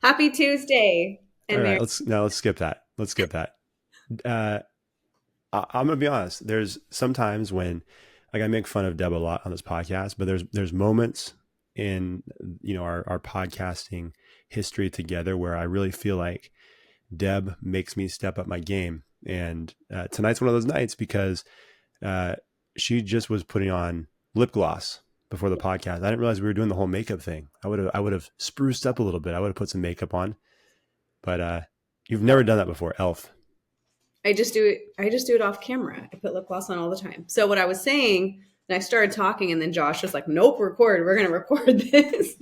Happy Tuesday All and right, Merry. let's skip that. Let's skip that. Uh, I'm gonna be honest. There's sometimes when, like, I make fun of Deb a lot on this podcast, but there's moments in our podcasting history together where I really feel like Deb makes me step up my game, and tonight's one of those nights because uh, she just was putting on lip gloss before the podcast. I didn't realize we were doing the whole makeup thing. I would have spruced up a little bit. I would have put some makeup on, but you've never done that before, Elf. I just do it. I just do it off camera. I put lip gloss on all the time. So what I was saying, and I started talking, and then Josh was like, "Nope, record. We're gonna record this."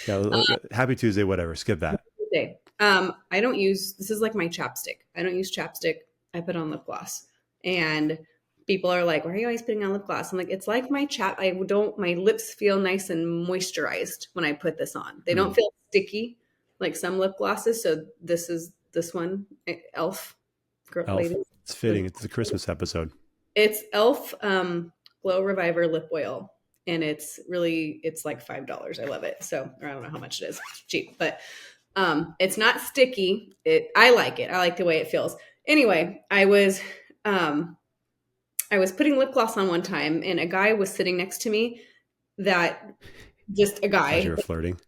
Yeah, happy Tuesday, whatever. Skip that. Tuesday. I don't use this is like my chapstick. I don't use chapstick. I put on lip gloss, and people are like, "Why are you always putting on lip gloss?" I'm like, "It's like my chap. I don't. My lips feel nice and moisturized when I put this on. They Hmm. don't feel sticky like some lip glosses. So this one, Elf, Elf. ladies, It's fitting. It's the Christmas episode. it's Elf Glow Reviver lip oil, and it's like $5. I love it. So or I don't know how much it is. It's cheap, but it's not sticky. I like it. I like the way it feels. Anyway, um I was putting lip gloss on one time, and a guy was sitting next to me that just a Thought you guy. were flirting.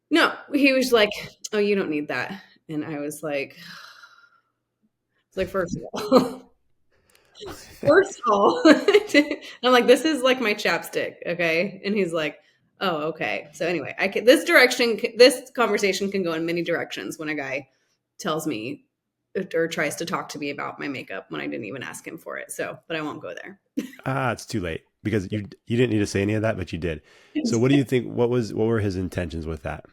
No, he was like, "Oh, you don't need that," and I was like, first of all. First of all, I'm like, this is like my chapstick, okay? And he's like, oh, okay. So anyway, this conversation can go in many directions when a guy tells me or tries to talk to me about my makeup when I didn't even ask him for it. So, but I won't go there. It's too late because you didn't need to say any of that, but you did. So what do you think? What were his intentions with that?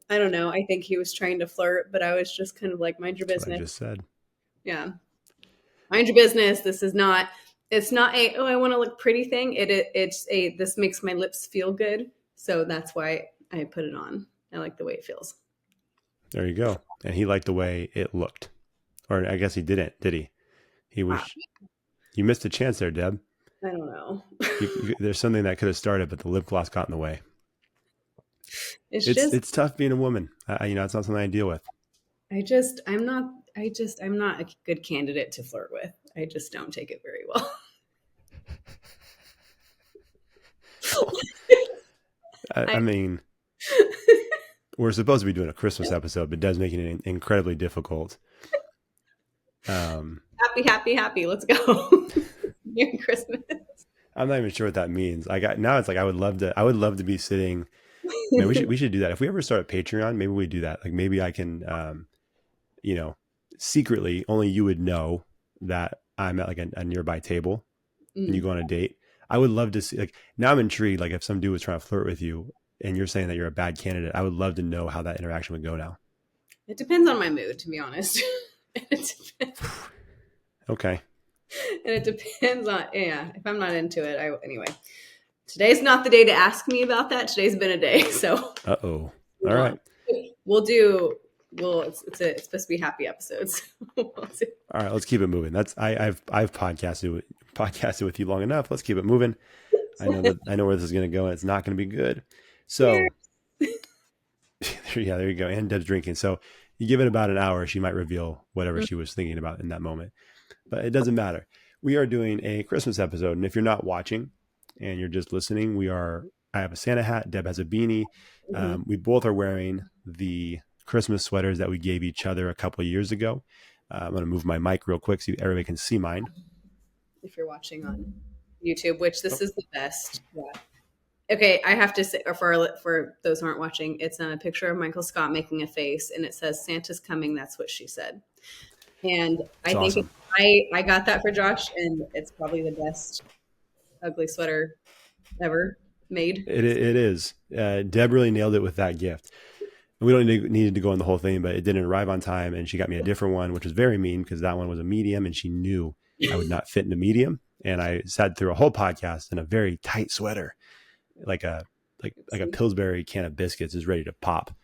I don't know. I think he was trying to flirt, but I was just kind of like, mind your That's what I business. just said. Yeah, mind your business. It's not a oh I want to look pretty thing. It's a this makes my lips feel good, so that's why I put it on. I like the way it feels. There you go. And he liked the way it looked, or I guess he didn't, did he? He Wow, was. You missed a chance there, Deb. I don't know. There's something that could have started, but the lip gloss got in the way. It's It's just it's tough being a woman. It's not something I deal with. I'm not a good candidate to flirt with. I just don't take it very well. I I mean, we're supposed to be doing a Christmas episode, but Deb's making it incredibly difficult. Um, happy. Let's go. Merry Christmas. I'm not even sure what that means. Now it's like I would love to be sitting. Man, we should do that. If we ever start a Patreon, maybe we do that. Like maybe I can, you know, secretly only you would know that I'm at like a nearby table and you Mm. go on a date. I would love to see. Like now I'm intrigued. Like if some dude was trying to flirt with you and you're saying that you're a bad candidate, I would love to know how that interaction would go now. It depends on my mood, to be honest. it depends, Okay. and it depends on yeah. If I'm not into it, anyway. Today's not the day to ask me about that. Today's been a day, so Uh-oh. move All on. right. We'll do. Well, it's supposed to be happy episodes. We'll do. All right. Let's keep it moving. I've podcasted with you long enough. Let's keep it moving. I know where this is going to go, and it's not going to be good. Cheers. So yeah, there you go. And Deb's drinking. So you give it about an hour, she might reveal whatever she was thinking about in that moment. But it doesn't matter. We are doing a Christmas episode, and if you're not watching and you're just listening, I have a Santa hat. Deb has a beanie. Mhm. We both are wearing the Christmas sweaters that we gave each other a couple of years ago. I'm going to move my mic real quick so everybody can see mine. If you're watching on YouTube, which Oh, this is the best. Yeah. Okay, I have to say, or for those who aren't watching, it's a picture of Michael Scott making a face, and it says "Santa's coming." That's what she said, and it's I think awesome. I got that for Josh, and it's probably the best ugly sweater ever made. It is. Deb really nailed it with that gift. We don't need to go on the whole thing, but it didn't arrive on time, and she got me a different one, which was very mean because that one was a medium, and she knew I would not fit in a medium. And I sat through a whole podcast in a very tight sweater, like a like a Pillsbury can of biscuits is ready to pop.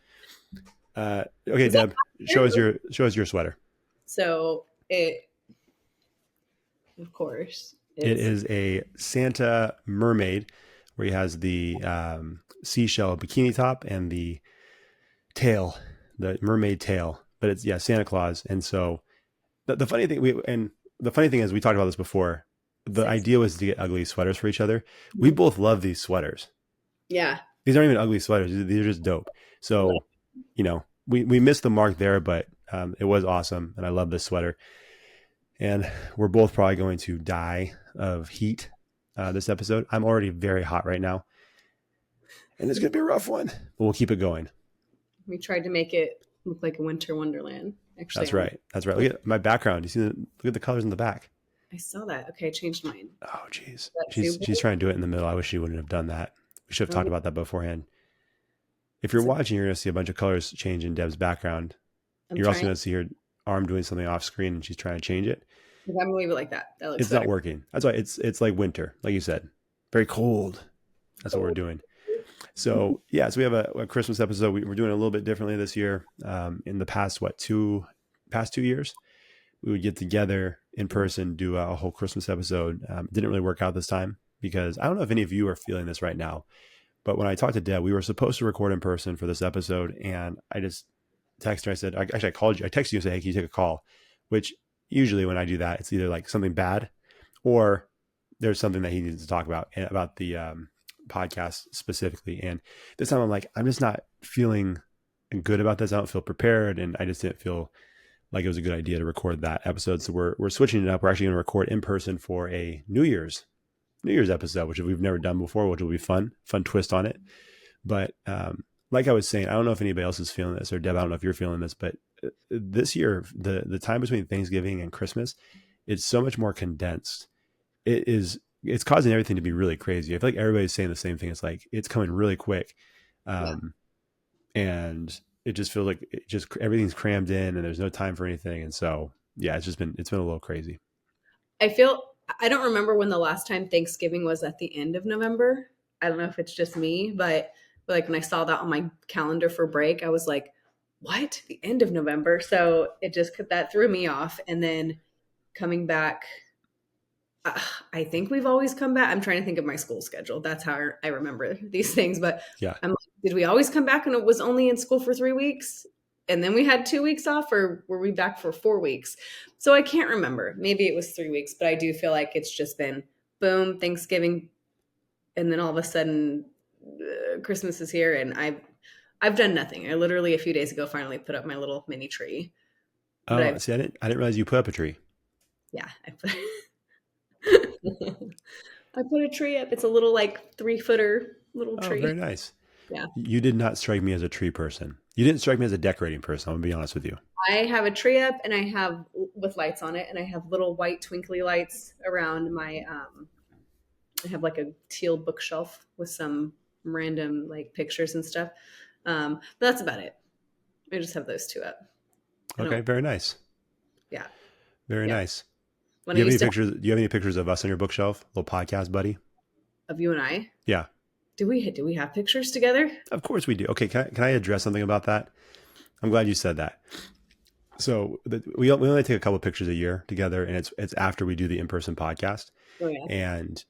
Okay, Is that Deb, show us your sweater. so? It of course It it's is a Santa mermaid where he has the seashell bikini top and the tail the mermaid tail, but it's Santa Claus. And so the funny thing the funny thing is we talked about this before. The Six. idea was to get ugly sweaters for each other. We both love these sweaters. Yeah. These aren't even ugly sweaters. These are just dope. So, we missed the mark there, but it was awesome. And I love this sweater. And we're both probably going to die of heat this episode. I'm already very hot right now. And it's going to be a rough one, but we'll keep it going. We tried to make it look like a winter wonderland. Actually, That's right. That's right. Look at my background. You see look at the colors in the back. I saw that. Okay, I changed mine. Oh, geez. She's trying to do it in the middle. I wish she wouldn't have done that. We should have talked about that beforehand. If you're watching, you're going to see a bunch of colors change in Deb's background. You're also going to see her arm doing something off screen, and she's trying to change it. I'm going to leave it like that. That looks It's better. not working. That's why it's like winter, like you said. Very cold. That's what we're doing. So, so we have a Christmas episode. We're doing it a little bit differently this year. In the past, past 2 years, we would get together in person, do a whole Christmas episode. It didn't really work out this time because I don't know if any of you are feeling this right now, but when I talked to Deb, we were supposed to record in person for this episode, and I just texted her. I said, I called you. I texted you and said, hey, can you take a call? Which usually when I do that, it's either like something bad or there's something that he needs to talk about the podcast specifically. And this time I'm like, I'm just not feeling good about this. I don't feel prepared, and I just didn't feel like it was a good idea to record that episode. So we're switching it up. We're actually going to record in person for a New Year's episode, which we've never done before, which will be fun twist on it. But like I was saying, I don't know if anybody else is feeling this, or Deb, I don't know if you're feeling this, but this year, the time between Thanksgiving and Christmas, it's so much more condensed. It's causing everything to be really crazy. I feel like everybody's saying the same thing. It's like, it's coming really quick. And it just feels like everything's crammed in and there's no time for anything. And so, it's been a little crazy. I don't remember when the last time Thanksgiving was at the end of November. I don't know if it's just me, but like when I saw that on my calendar for break, I was like, what? The end of November? So that threw me off. And then coming back, I think we've always come back. I'm trying to think of my school schedule. That's how I remember these things. But I'm like, did we always come back and it was only in school for 3 weeks? And then we had 2 weeks off, or were we back for 4 weeks? So I can't remember. Maybe it was 3 weeks, but I do feel like it's just been boom, Thanksgiving. And then all of a sudden Christmas is here, and I've done nothing. I literally a few days ago finally put up my little mini tree. Oh, see, I didn't realize you put up a tree. Yeah, I put a tree up. It's a little like 3-footer little tree. Very nice. Yeah. You did not strike me as a tree person. You didn't strike me as a decorating person. I'm gonna be honest with you. I have a tree up, and I have with lights on it, and I have little white twinkly lights around my. I have like a teal bookshelf with some random like pictures and stuff. But that's about it. I just have those two up. Okay, very nice. Yeah. Very nice. Do you have any pictures of us on your bookshelf? Little podcast buddy? Of you and I? Yeah. Do we have pictures together? Of course we do. Okay, can I address something about that? I'm glad you said that. So we only take a couple of pictures a year together, and it's after we do the in-person podcast. Oh, yeah. And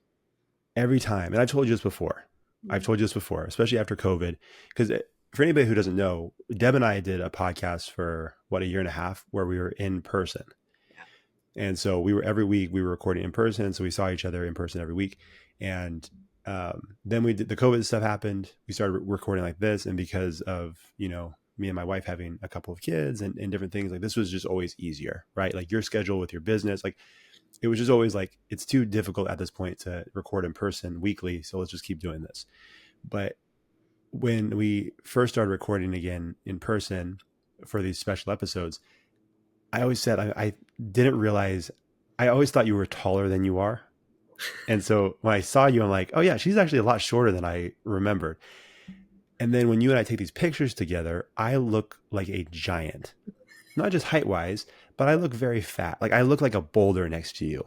every time, and I've told you this before, especially after COVID, because for anybody who doesn't know, Deb and I did a podcast for a year and a half where we were in person. Yeah. And so every week we were recording in person. So we saw each other in person every week. And then the COVID stuff happened. We started recording like this. And because of, me and my wife having a couple of kids and different things, like this was just always easier, right? Like your schedule with your business, like it was just always like, it's too difficult at this point to record in person weekly. So let's just keep doing this. But when we first started recording again in person for these special episodes, I always said, I didn't realize, I always thought you were taller than you are. And so when I saw you, I'm like, oh yeah, she's actually a lot shorter than I remembered. And then when you and I take these pictures together, I look like a giant, not just height wise, but I look very fat. Like I look like a boulder next to you.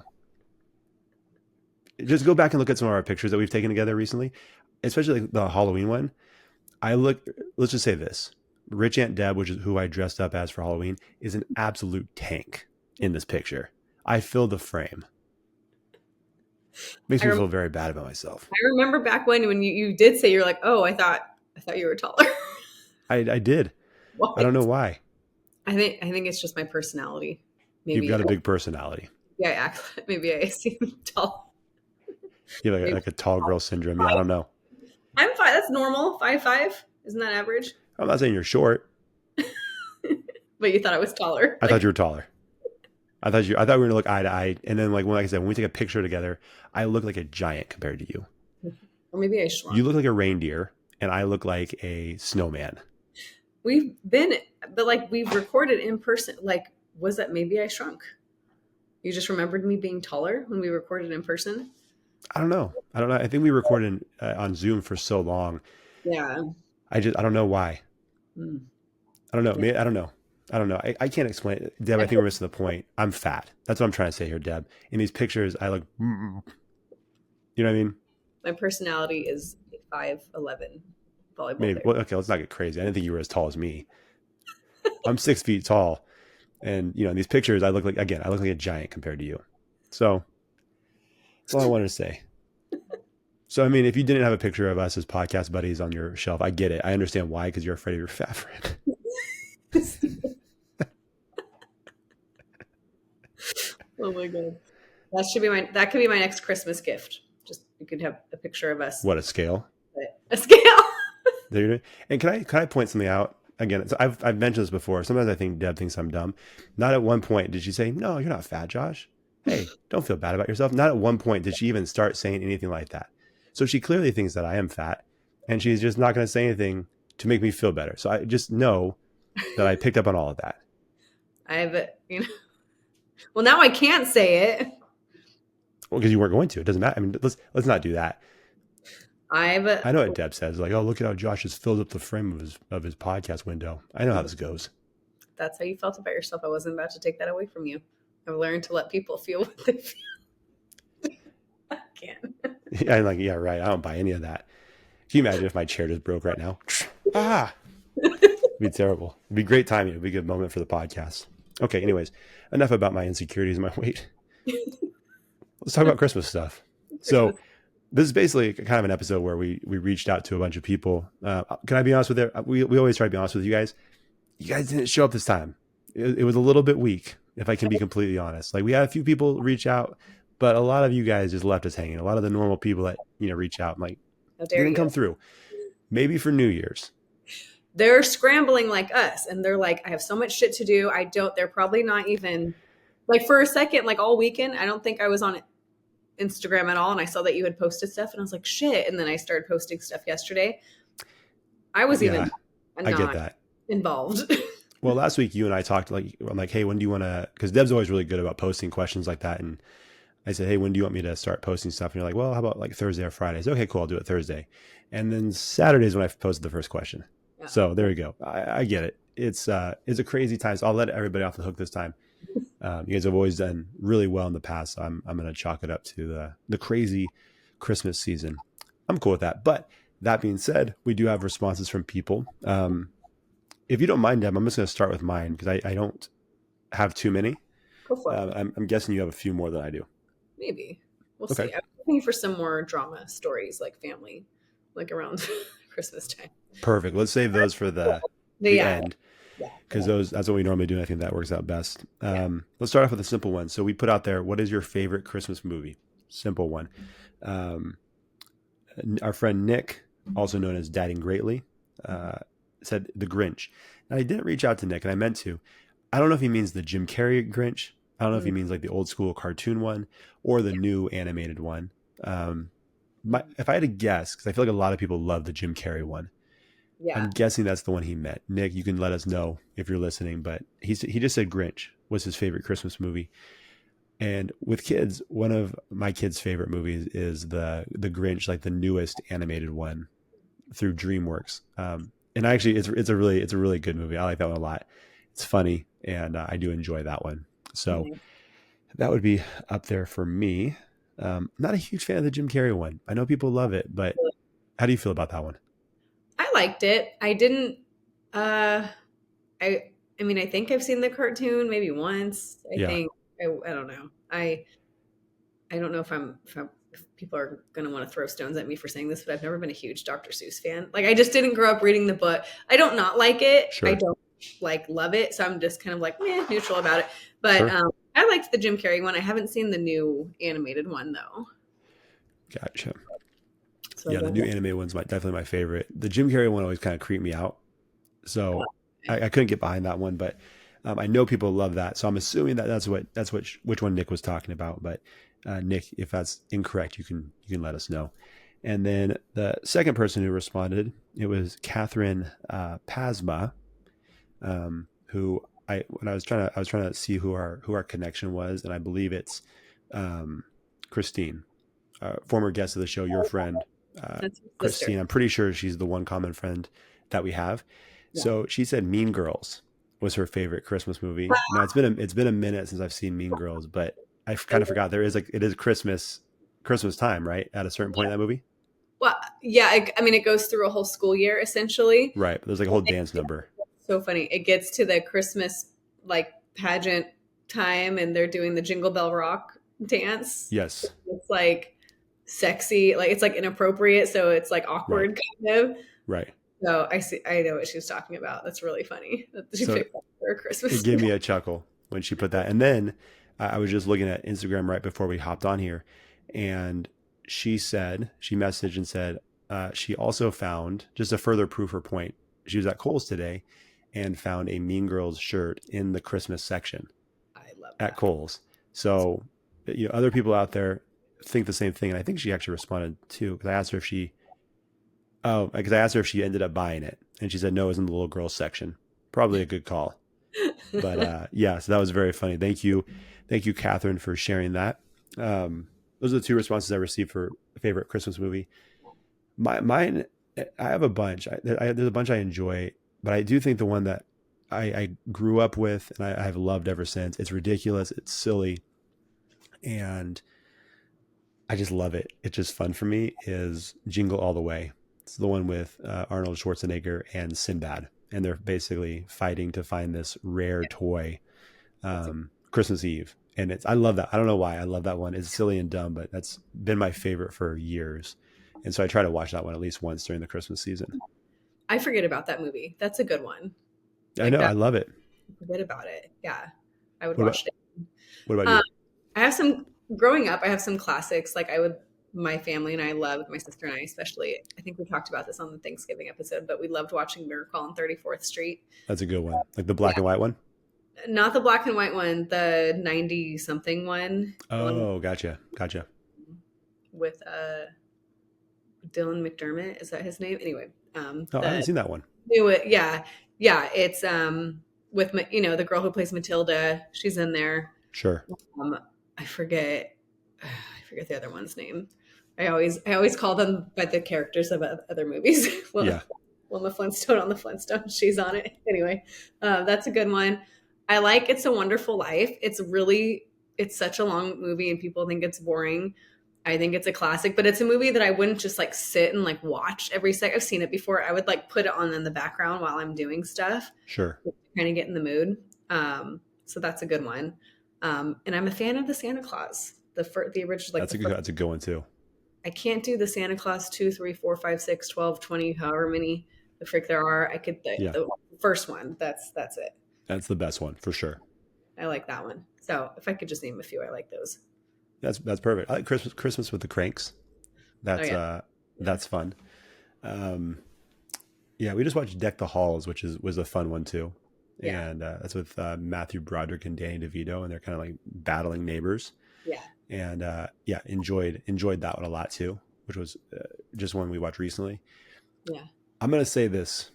Just go back and look at some of our pictures that we've taken together recently, especially like the Halloween one. Let's just say this. Rich Aunt Deb, which is who I dressed up as for Halloween, is an absolute tank in this picture. I fill the frame. Makes me feel very bad about myself. I remember back when you did say, you're like, oh, I thought you were taller. I did. I don't know What? why. I think it's just my personality. You've Maybe got a big personality. I act. Maybe I seem tall. You have Maybe like a tall girl syndrome. Yeah, I don't know. I'm fine. That's normal. 5'5". Isn't that average? I'm not saying you're short. But you thought I was taller. I thought you Like, were taller. I thought we were gonna look eye to eye, and then like I said, when we take a picture together, I look like a giant compared to you. or maybe I You shrunk. look like a reindeer, and I look like a snowman. We've been, but like we've recorded in person. Like, was that maybe I shrunk? You just remembered me being taller when we recorded in person? I don't know. I don't know. I think we recorded on Zoom for so long. Yeah. I don't know why. Mm. I don't know. Yeah. Maybe, I don't know. I don't know. I can't explain it. Deb, I think we're missing the point. I'm fat. That's what I'm trying to say here, Deb. In these pictures, I look, you know what I mean? My personality is 5'11" volleyball Maybe. player. Well, okay, let's not get crazy. I didn't think you were as tall as me. I'm 6 feet tall. And, in these pictures, I look like, again, I look like a giant compared to you. So that's all I wanted to say. So, I mean, if you didn't have a picture of us as podcast buddies on your shelf, I get it. I understand why, because you're afraid of your fat friend. Oh my god. That could be my next Christmas gift. Just you could have a picture of us. What a scale. But a scale. There you go. And can I point something out? Again, I've mentioned this before. Sometimes I think Deb thinks I'm dumb. Not at one point did she say, "No, you're not fat, Josh. Hey, don't feel bad about yourself." Not at one point did she even start saying anything like that. So she clearly thinks that I am fat, and she's just not going to say anything to make me feel better. So I just know that I picked up on all of that. I have well, now I can't say it. Well, because you weren't going to. It doesn't matter. I mean, let's not do that. I've I know what Deb says. Like, oh, look at how Josh has filled up the frame of his podcast window. I know how this goes. That's how you felt about yourself. I wasn't about to take that away from you. I've learned to let people feel what they feel. I can't. Yeah, right. I don't buy any of that. Can you imagine if my chair just broke right now? Ah, it'd be terrible. It'd be great timing. It'd be a good moment for the podcast. Okay, anyways, enough about my insecurities and my weight. Let's talk about Christmas stuff. So this is basically kind of an episode where we reached out to a bunch of people. Can I be honest with you? We always try to be honest with you guys. You guys didn't show up this time. It was a little bit weak, if I can be completely honest. Like we had a few people reach out, but a lot of you guys just left us hanging. A lot of the normal people that reach out, like How dare didn't you? come through. Maybe for New Year's. They're scrambling like us, and they're like, I have so much shit to do. They're probably not even like for a second, like all weekend. I don't think I was on Instagram at all, and I saw that you had posted stuff, and I was like, shit. And then I started posting stuff yesterday. I was even I get not that. involved. Well, last week you and I talked. Like I'm like, hey, when do you want to? Because Deb's always really good about posting questions like that, and I said, hey, when do you want me to start posting stuff? And you're like, well, how about like Thursday or Friday? I said, okay, cool, I'll do it Thursday. And then Saturday is when I posted the first question. Yeah. So there you go. I get it. It's a crazy time. So I'll let everybody off the hook this time. You guys have always done really well in the past. So I'm going to chalk it up to the crazy Christmas season. I'm cool with that. But that being said, we do have responses from people. If you don't mind, Deb, I'm just going to start with mine because I don't have too many. Go for it. I'm guessing you have a few more than I do. Maybe. We'll Okay. see. I'm looking for some more drama stories, like family, like around Christmas time. Perfect. Let's save those for the end because that's what we normally do. And I think that works out best. Let's start off with a simple one. So we put out there, what is your favorite Christmas movie? Simple one. Our friend Nick, also known as Dadding Greatly, said The Grinch. Now, I didn't reach out to Nick, and I meant to. I don't know if he means the Jim Carrey Grinch. I don't know if he means like the old school cartoon one or the new animated one. If I had to guess, because I feel like a lot of people love the Jim Carrey one, I'm guessing that's the one he meant. Nick, you can let us know if you're listening, but he just said Grinch was his favorite Christmas movie. And with kids, one of my kids' favorite movies is the Grinch, like the newest animated one through DreamWorks. And actually, it's a really good movie. I like that one a lot. It's funny, and I do enjoy that one. So that would be up there for me. Not a huge fan of the Jim Carrey one. I know people love it, but how do you feel about that one? I liked it. I didn't. I mean, I think I've seen the cartoon maybe once. I think I don't know. I don't know if people are going to want to throw stones at me for saying this, but I've never been a huge Dr. Seuss fan. Like, I just didn't grow up reading the book. I don't not like it. Sure. I don't like love it, so I'm just kind of like neutral about it. But Sure. I liked the Jim Carrey one. I haven't seen the new animated one though, Gotcha. so I Yeah, the don't new know. anime one's definitely my favorite. The Jim Carrey one always kind of creeped me out, so I couldn't get behind that one. But I know people love that, so I'm assuming that that's what which one Nick was talking about. But Nick, if that's incorrect, you can let us know. And then the second person who responded, it was Catherine Pasma, who when I was trying to see who our connection was, and I believe it's um, Christine, former guest of the show, your friend, uh, That's his sister. Christine. I'm pretty sure she's the one common friend that we have. Yeah. So she said Mean Girls was her favorite Christmas movie. Now it's been a minute since I've seen Mean Girls, but I kind of forgot it is Christmas time, right? At a certain point in that movie, Well, yeah. I mean, it goes through a whole school year essentially. right? But there's like a whole dance number. So funny. It gets to the Christmas like pageant time, and they're doing the Jingle Bell Rock dance. Yes, It's like sexy, like it's like inappropriate, so it's like right, awkward kind of. right. So I see. I know what she's talking about. That's really funny that she So picked that for a it Christmas. gave me a chuckle when she put that. And then I was just looking at Instagram right before we hopped on here, and she messaged and said she also found, just to further prove her point, she was at Kohl's today and found a Mean Girls shirt in the Christmas section I love at that. Kohl's. So, other people out there think the same thing. And I think she actually responded too, because I asked her if she ended up buying it. And she said, no, it was in the little girls section. Probably a good call. But yeah, so that was very funny. Thank you. Thank you, Catherine, for sharing that. Those are the two responses I received for favorite Christmas movie. Mine, I have a bunch. There's a bunch I enjoy, but I do think the one that I grew up with and I've loved ever since, it's ridiculous, it's silly, and I just love it. It's just fun for me, is Jingle All the Way. It's the one with Arnold Schwarzenegger and Sinbad. And they're basically fighting to find this rare toy That's a, Christmas Eve. And I love that. I don't know why I love that one. It's silly and dumb, but that's been my favorite for years. And so I try to watch that one at least once during the Christmas season. I forget about that movie. That's a good one. I Like know. I that. love it. Forget about it. Yeah, I would What about, watch it. what about Um, you? I have some growing up. I have some classics. Like I would, my family and I loved, my sister and I especially. I think we talked about this on the Thanksgiving episode, but we loved watching Miracle on 34th Street. That's a good one. Like the black Yeah, and white one. not the black and white one, the 90 something one, the one Oh, gotcha. Gotcha. with Dylan McDermott. Is that his name? Anyway, Oh, I haven't the seen that one. new it. Yeah, yeah. It's with the girl who plays Matilda. She's in there. Sure. Um, I forget. I forget the other one's name. I always call them by the characters of other movies. Well, Yeah. Wilma Flintstone on the Flintstones. She's on it anyway. That's a good one. I like It's a Wonderful Life. It's such a long movie and people think it's boring. I think it's a classic, but it's a movie that I wouldn't just like sit and like watch every second. I've seen it before. I would like put it on in the background while I'm doing stuff, Sure. kind of get in the mood. So that's a good one. And I'm a fan of the Santa Claus, the original, like That's the a good. first. That's a good one too. I can't do the Santa Claus 2, 3, 4, 5, 6, 12, 20, however many the frick there are. I could Yeah. the first one. That's it. That's the best one for sure. I like that one. So if I could just name a few, I like those. That's perfect. I like Christmas with the Cranks. Oh That's yeah, uh yeah, that's fun. Um yeah, we just watched Deck the Halls, which was a fun one too. yeah, And that's with Matthew Broderick and Danny DeVito, and they're kind of like battling neighbors. yeah. And yeah, enjoyed that one a lot too, which was just one we watched recently. Yeah. I'm gonna say this,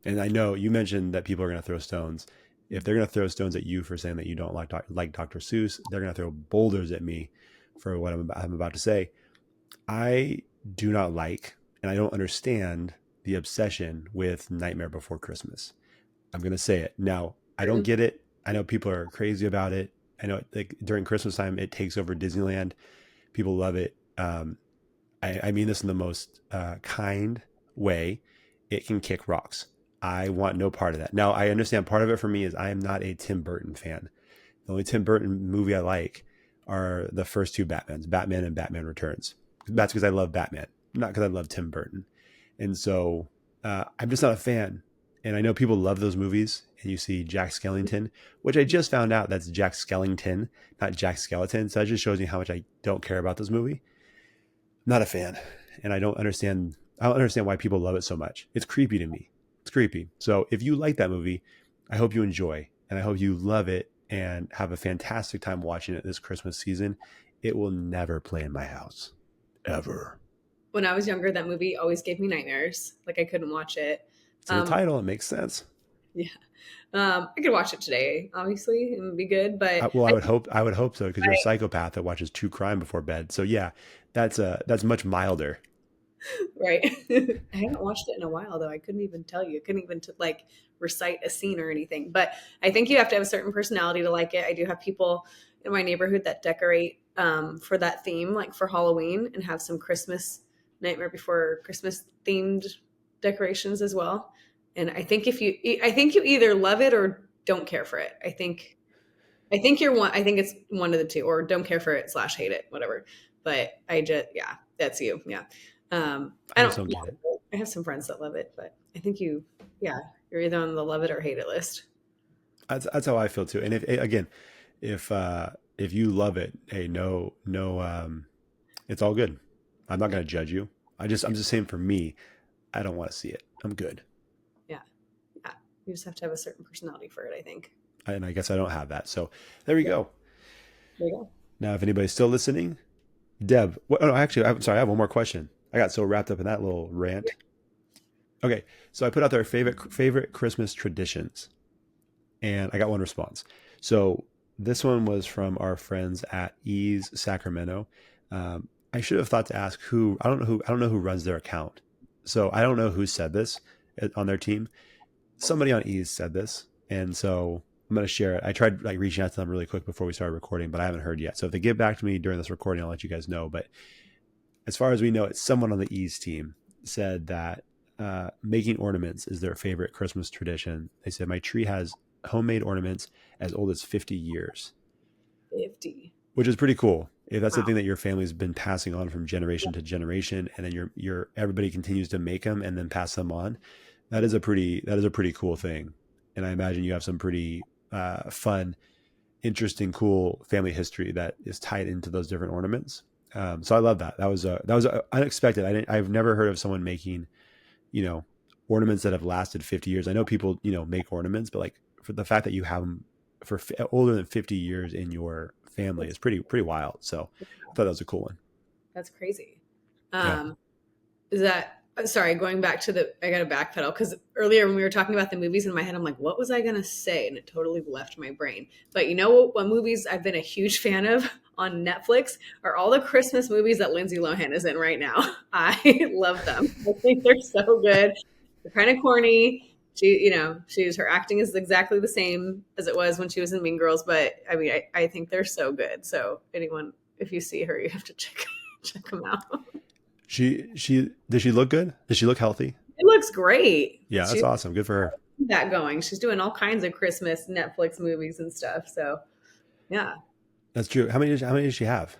and I know you mentioned that people are gonna throw stones. If they're gonna throw stones at you for saying that you don't like Dr. Seuss, they're gonna throw boulders at me for what I'm about to say. I do not like, and I don't understand the obsession with Nightmare Before Christmas. I'm gonna say it now. I don't get it. I know people are crazy about it. I know like during Christmas time, it takes over Disneyland. People love it. I mean this in the most kind way. It can kick rocks. I want no part of that. Now, I understand part of it for me is I am not a Tim Burton fan. The only Tim Burton movie I like are the first two Batmans, Batman and Batman Returns. That's because I love Batman, not because I love Tim Burton. And so I'm just not a fan. And I know people love those movies. And you see Jack Skellington, which I just found out that's Jack Skellington, not Jack Skeleton. So that just shows you how much I don't care about this movie. Not a fan. And I don't understand. I don't understand why people love it so much. It's creepy to me. It's creepy. So if you like that movie, I hope you enjoy, and I hope you love it and have a fantastic time watching it this Christmas season. It will never play in my house, ever. When I was younger, that movie always gave me nightmares. Like I couldn't watch it. It's in the title. It makes sense. Yeah. I could watch it today, obviously, and be good. But Well, I would hope so, because you're a psychopath that watches true crime before bed. So yeah, that's much milder. right. I haven't watched it in a while, though. I couldn't even tell you. I couldn't even like recite a scene or anything. But I think you have to have a certain personality to like it. I do have people in my neighborhood that decorate for that theme, like for Halloween, and have some Christmas Nightmare Before Christmas themed decorations as well. And I think I think you either love it or don't care for it. I think you're one. I think it's one of the two, or don't care for it / hate it, whatever. But yeah, that's you. Yeah. I just don't get it. I have some friends that love it, but I think you're either on the love it or hate it list. That's how I feel too. And if you love it, hey, no, it's all good. I'm not going to judge you. I'm just saying, for me, I don't want to see it. I'm good. Yeah. You just have to have a certain personality for it, I think. And I guess I don't have that. So there we go. There you go. Now, if anybody's still listening, Deb, actually, I'm sorry, I have one more question. I got so wrapped up in that little rant. Okay, so I put out their favorite Christmas traditions, and I got one response. So this one was from our friends at Ease Sacramento. I should have thought to ask who. I don't know who runs their account. So I don't know who said this on their team. Somebody on Ease said this, and so I'm going to share it. I tried reaching out to them really quick before we started recording, but I haven't heard yet. So if they get back to me during this recording, I'll let you guys know. But as far as we know, it's someone on the Ease team said that making ornaments is their favorite Christmas tradition. They said, my tree has homemade ornaments as old as 50 years. 50. Which is pretty cool. If that's something that your family's been passing on from generation to generation, and then everybody continues to make them and then pass them on, that is a pretty cool thing. And I imagine you have some pretty fun, interesting, cool family history that is tied into those different ornaments. So I love that. That was unexpected. I've never heard of someone making, ornaments that have lasted 50 years. I know people, make ornaments, but for the fact that you have them for older than 50 years in your family is pretty wild. So I thought that was a cool one. That's crazy. Is that, sorry, going back to I got to backpedal, because earlier when we were talking about the movies in my head, I'm like, what was I going to say? And it totally left my brain. But you know what movies I've been a huge fan of on Netflix are all the Christmas movies that Lindsay Lohan is in right now. I love them. I think they're so good. They're kind of corny. Her acting is exactly the same as it was when she was in Mean Girls. But I mean, I think they're so good. So anyone, if you see her, you have to check them out. Does she look good? Does she look healthy? It looks great. Yeah, that's awesome. Good for her. That going. She's doing all kinds of Christmas Netflix movies and stuff. So yeah. That's true. How many does she have?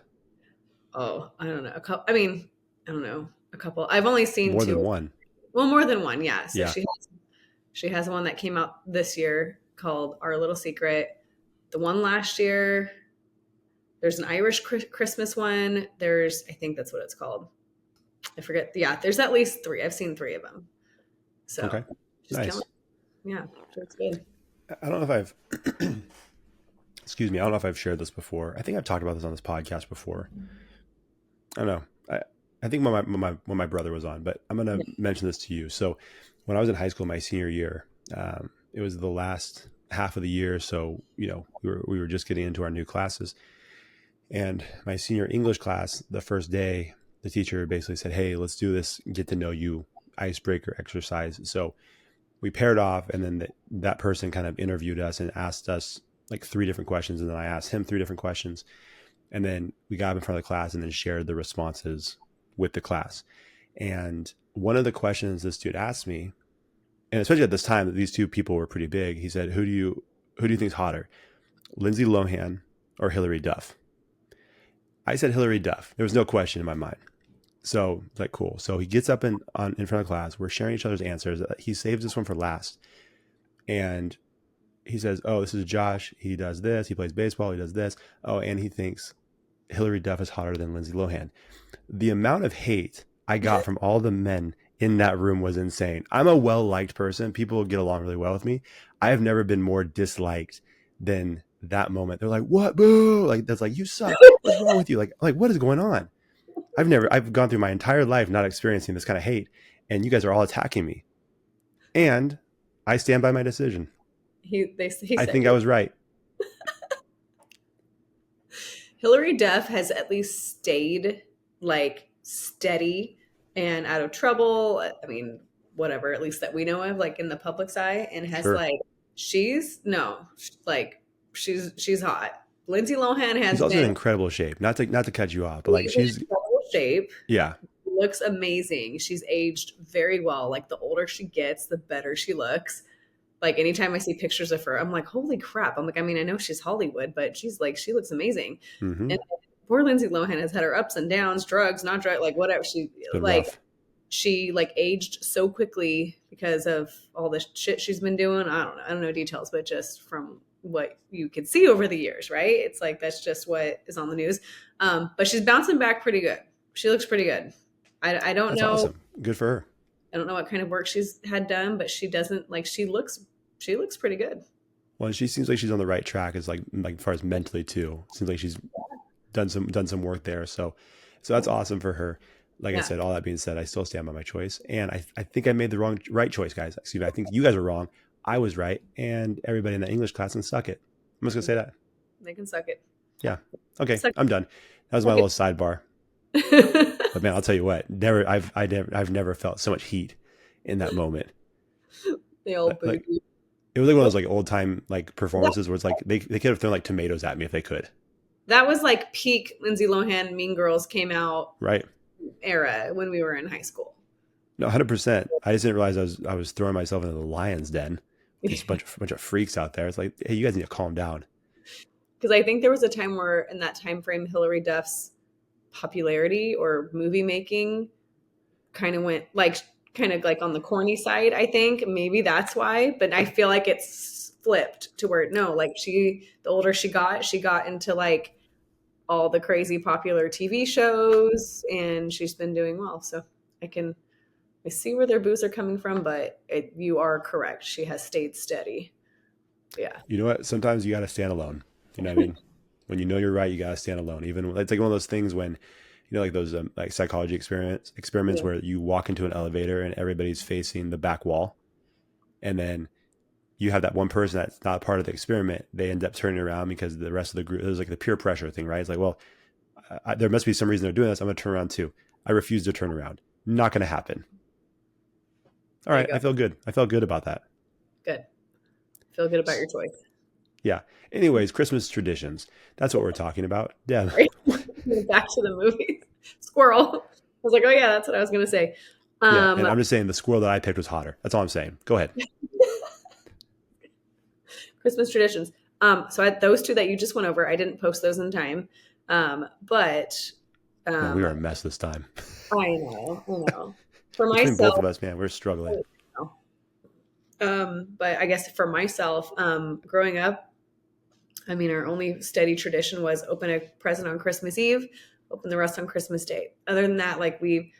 Oh, I don't know. A couple. I mean, I don't know. A couple. I've only seen more two. Than one. Well, more than one. Yeah. So yeah. She has one that came out this year called Our Little Secret. The one last year. There's an Irish Christmas one. I think that's what it's called. I forget. Yeah, there's at least 3. I've seen 3 of them. So okay, nice. Yeah, it's good. I don't know if I've excuse me. I don't know if I've shared this before. I think I've talked about this on this podcast before. I don't know. I think when my brother was on, but I'm going to mention this to you. So when I was in high school, my senior year, it was the last half of the year. So, we were just getting into our new classes, and my senior English class, the first day, the teacher basically said, hey, let's do this get to know you icebreaker exercise. So we paired off, and then that person kind of interviewed us and asked us 3 different questions. And then I asked him 3 different questions. And then we got up in front of the class and then shared the responses with the class. And one of the questions this dude asked me, and especially at this time, these 2 people were pretty big. He said, who do you think's hotter, Lindsay Lohan or Hillary Duff? I said Hillary Duff. There was no question in my mind. So it's like, cool. So he gets up in front of class. We're sharing each other's answers. He saves this one for last. And he says, oh, this is Josh. He does this. He plays baseball. He does this. Oh, and he thinks Hillary Duff is hotter than Lindsay Lohan. The amount of hate I got from all the men in that room was insane. I'm a well-liked person. People get along really well with me. I have never been more disliked than that moment. They're like, what? Boo. Like, that's like, you suck. What's wrong with you? Like, what is going on? I've gone through my entire life not experiencing this kind of hate, and you guys are all attacking me. And I stand by my decision. He I said think I was right. Hillary Duff has at least stayed like steady and out of trouble. I mean, whatever, at least that we know of, like in the public's eye, and has Sure. like she's no, like she's hot. Lindsay Lohan She's has also in been incredible shape. Not to cut you off, but like in she's incredible shape. yeah. Looks amazing. She's aged very well. Like the older she gets, the better she looks. Like anytime I see pictures of her, I'm like, holy crap. I'm like, I mean, I know she's Hollywood, but she's like, she looks amazing. Mm-hmm. And poor Lindsay Lohan has had her ups and downs, drugs, not drugs, like whatever. It's been Like rough. she like aged so quickly because of all the shit she's been doing. I don't know. I don't know details, but just from what you can see over the years, right? It's like that's just what is on the news. But she's bouncing back pretty good. She looks pretty good. I don't That's know. awesome. Good for her. I don't know what kind of work she's had done, but she doesn't like she looks pretty good. Well, she seems like she's on the right track as like as far as mentally too. Seems like she's done some work there. So that's awesome for her. Like I Yeah. said, all that being said, I still stand by my choice. And I think I made the right choice, guys. Excuse me. I think you guys were wrong. I was right. And everybody in that English class can suck it. I'm just gonna say that. They can suck it. Yeah. Okay. Suck I'm done. That was my it. little sidebar. But man, I'll tell you what, I've never felt so much heat in that moment. They all booed Like you. it was like one of those like old time like performances where it's like they could have thrown like tomatoes at me if they could. That was like peak Lindsay Lohan Mean Girls came out Right. era when we were in high school. No, 100%. I just didn't realize I was throwing myself into the lion's den. These bunch of freaks out there. It's like, hey, you guys need to calm down. Because I think there was a time where in that time frame Hillary Duff's popularity or movie making kind of went like kind of like on the corny side. I think maybe that's why, but I feel like it's flipped to where no, like the older she got into like all the crazy popular TV shows, and she's been doing well. So I see where their boos are coming from, but you are correct. She has stayed steady. Yeah. You know what? Sometimes you got to stand alone. You know what I mean? When you know you're right, you got to stand alone. Even it's like one of those things when, like those like psychology experiments Yeah. where you walk into an elevator and everybody's facing the back wall, and then you have that one person that's not part of the experiment. They end up turning around because the rest of the group, there's like the peer pressure thing, right? It's like, well, there must be some reason they're doing this. I'm going to turn around too. I refuse to turn around. Not going to happen. All right. I feel good. I felt good about that. Good. Feel good about your choice. Yeah. Anyways, Christmas traditions. That's what we're talking about. Deb. Back to the movies. Squirrel. I was like, oh yeah, that's what I was gonna say. Yeah. And I'm just saying the squirrel that I picked was hotter. That's all I'm saying. Go ahead. Christmas traditions. So those two that you just went over, I didn't post those in time. But Man, we are a mess this time. I know. For Between myself, both of us, man, we're struggling. but I guess for myself, growing up, I mean, our only steady tradition was open a present on Christmas Eve, open the rest on Christmas Day. Other than that, like we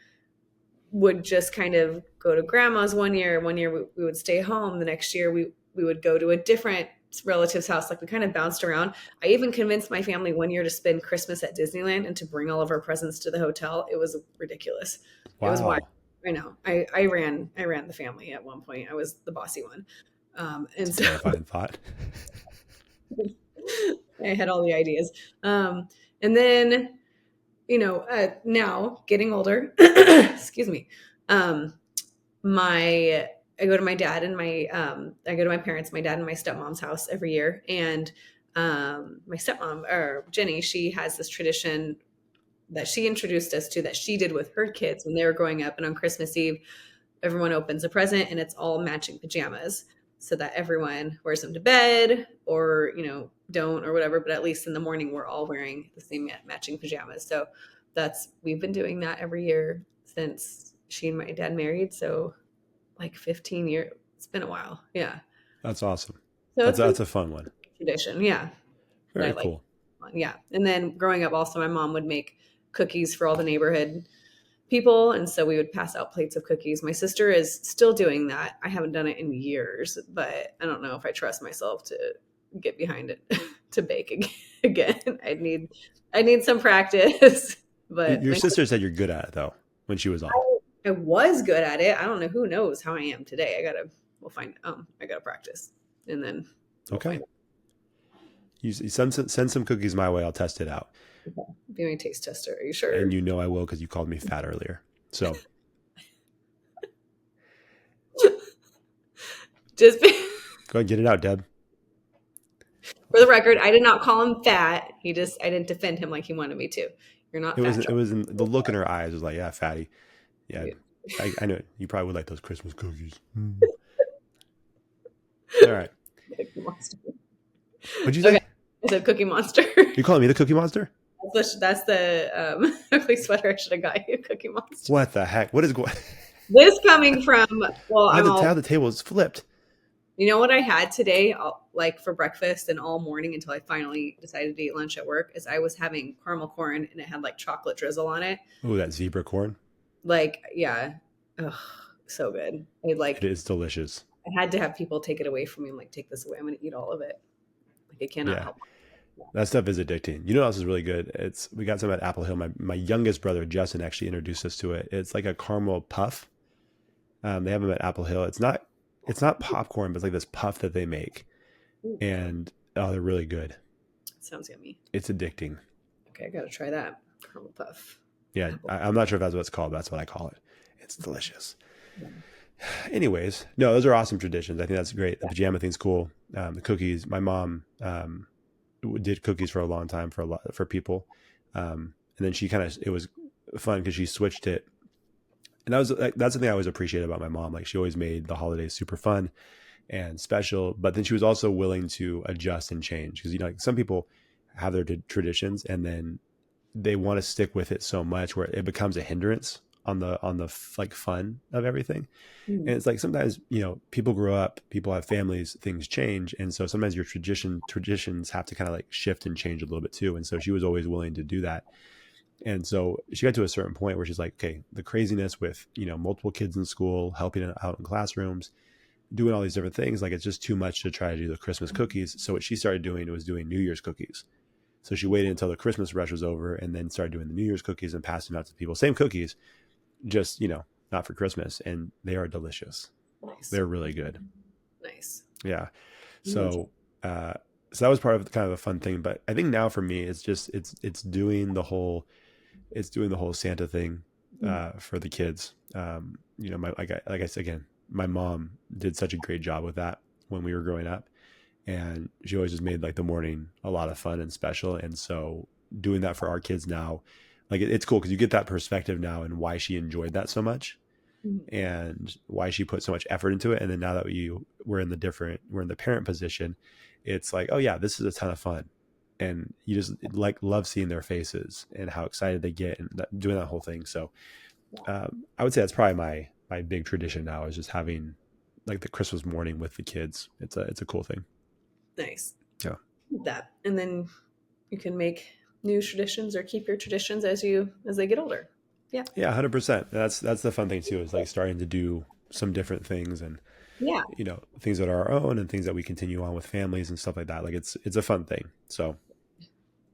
would just kind of go to grandma's one year. One year we would stay home. The next year we would go to a different relative's house. Like we kind of bounced around. I even convinced my family one year to spend Christmas at Disneyland and to bring all of our presents to the hotel. It was ridiculous. Wow. It was wild. I know. I ran the family at one point. I was the bossy one. And so Terrifying thought. I had all the ideas. And then, now getting older, excuse me. I go to my dad and I go to my parents, my dad and my stepmom's house every year. And my stepmom, or Jenny, she has this tradition that she introduced us to that she did with her kids when they were growing up. And on Christmas Eve, everyone opens a present and it's all matching pajamas so that everyone wears them to bed or, don't or whatever. But at least in the morning, we're all wearing the same matching pajamas. So we've been doing that every year since she and my dad married. So like 15 years. It's been a while. Yeah. That's awesome. So it's been That's a fun one. a tradition. Yeah. That I Very like. cool. Yeah. And then growing up also my mom would make cookies for all the neighborhood people. And so we would pass out plates of cookies. My sister is still doing that. I haven't done it in years, but I don't know if I trust myself to get behind it to bake again. I need some practice. But Your sister said you're good at it though when she was on. I was good at it. I don't know. Who knows how I am today. We'll find, I gotta practice and then we'll Okay. find You send some cookies my way. I'll test it out. okay. Be my taste tester. Are you sure? And you know I will because you called me fat earlier. So Just go ahead, get it out, Deb. for the record, I did not call him fat. I didn't defend him like he wanted me to. You're not fat. It was in the look in her eyes was like, yeah, fatty. Yeah, I know you probably would like those Christmas cookies. All right. Cookie Monster. What'd you say? Okay. I said Cookie Monster. You calling me the Cookie Monster? That's the ugly sweater I should have got you, Cookie Monster. What the heck? What is going? This coming from How the table is flipped. You know what I had today, like for breakfast and all morning until I finally decided to eat lunch at work, is I was having caramel corn and it had like chocolate drizzle on it. Oh, that zebra corn. Like, yeah. Ugh, so good. It is delicious. I had to have people take it away from me. I'm like, take this away. I'm going to eat all of it. Like, it cannot help. That stuff is addicting. You know what else is really good? We got some at Apple Hill. My youngest brother, Justin, actually introduced us to it. It's like a caramel puff. They have them at Apple Hill. It's not popcorn, but it's like this puff that they make. Ooh. And they're really good. Sounds yummy. It's addicting. Okay, I got to try that. Caramel puff. Yeah, I'm not sure if that's what it's called, but that's what I call it. It's delicious. Yeah. Anyways, no, those are awesome traditions. I think that's great. The pajama thing's cool. The cookies. My mom did cookies for a long time for people, and then it was fun because she switched it. And that's something I always appreciate about my mom. Like she always made the holidays super fun and special, but then she was also willing to adjust and change because like some people have their traditions and then they want to stick with it so much where it becomes a hindrance on the like fun of everything. And it's like sometimes people grow up, people have families, things change, and so sometimes your traditions have to kind of like shift and change a little bit too. And so she was always willing to do that. And so she got to a certain point where she's like, okay, the craziness with, multiple kids in school, helping out in classrooms, doing all these different things, like it's just too much to try to do the Christmas cookies. So what she started doing was doing New Year's cookies. So she waited until the Christmas rush was over and then started doing the New Year's cookies and passing them out to people. Same cookies, just, not for Christmas. And they are delicious. Nice. They're really good. Nice. Yeah. So, so that was part of kind of a fun thing. But I think now for me, it's just, it's doing the whole Santa thing for the kids. Like I said, again, my mom did such a great job with that when we were growing up, and she always just made like the morning a lot of fun and special. And so doing that for our kids now, like it's cool because you get that perspective now and why she enjoyed that so much and why she put so much effort into it. And then now that we're in the parent position, it's like, oh yeah, this is a ton of fun. And you just like love seeing their faces and how excited they get and doing that whole thing. So I would say that's probably my big tradition now is just having like the Christmas morning with the kids. It's a cool thing. Nice. Yeah. That. And then you can make new traditions or keep your traditions as they get older. Yeah. Yeah. 100%. That's the fun thing too, is like starting to do some different things and, things that are our own and things that we continue on with families and stuff like that. Like it's a fun thing. So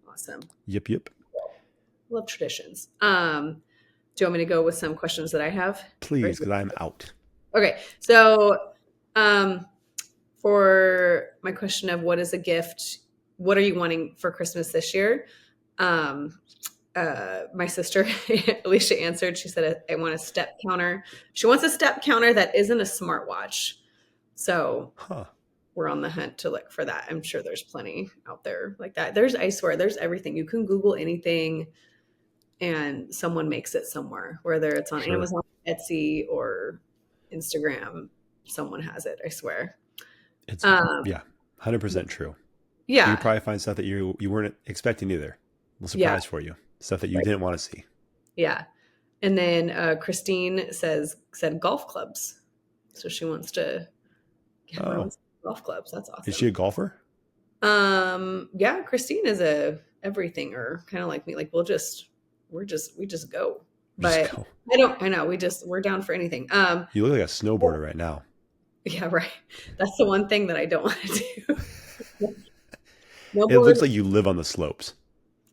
awesome. Yep. Love traditions. Do you want me to go with some questions that I have? Please, because I'm out. Okay. So for my question of what is a gift, what are you wanting for Christmas this year? My sister, Alicia, answered. She said, I want a step counter. She wants a step counter that isn't a smartwatch. So we're on the hunt to look for that. I'm sure there's plenty out there like that. I swear, there's everything. You can Google anything and someone makes it somewhere, whether it's on Amazon, Etsy, or Instagram, someone has it. I swear. It's 100% true. Yeah. You probably find stuff that you weren't expecting either. A little surprise for you. Stuff that you didn't want to see. Yeah. And then Christine said golf clubs. So she wants to get Oh, Merle's golf clubs. That's is she a awesome. golfer? Yeah, Christine is a everythinger, kind of like me. Like we just go. Just But go. I know, we're down for anything. You look like a snowboarder right now. Yeah, right. That's the one thing that I don't want to do. It Snowboard, looks like you live on the slopes.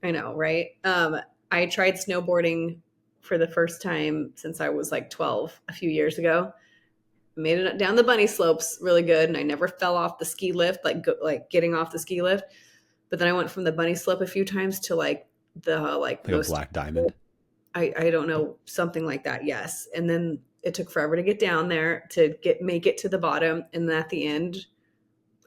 I know, right? I tried snowboarding for the first time since I was like 12 a few years ago. Made it down the bunny slopes really good, and I never fell off the ski lift, like getting off the ski lift. But then I went from the bunny slope a few times to like the like Like a no steep. black diamond. I don't know, something like that. Yes, and then it took forever to get down there to make it to the bottom, and then at the end,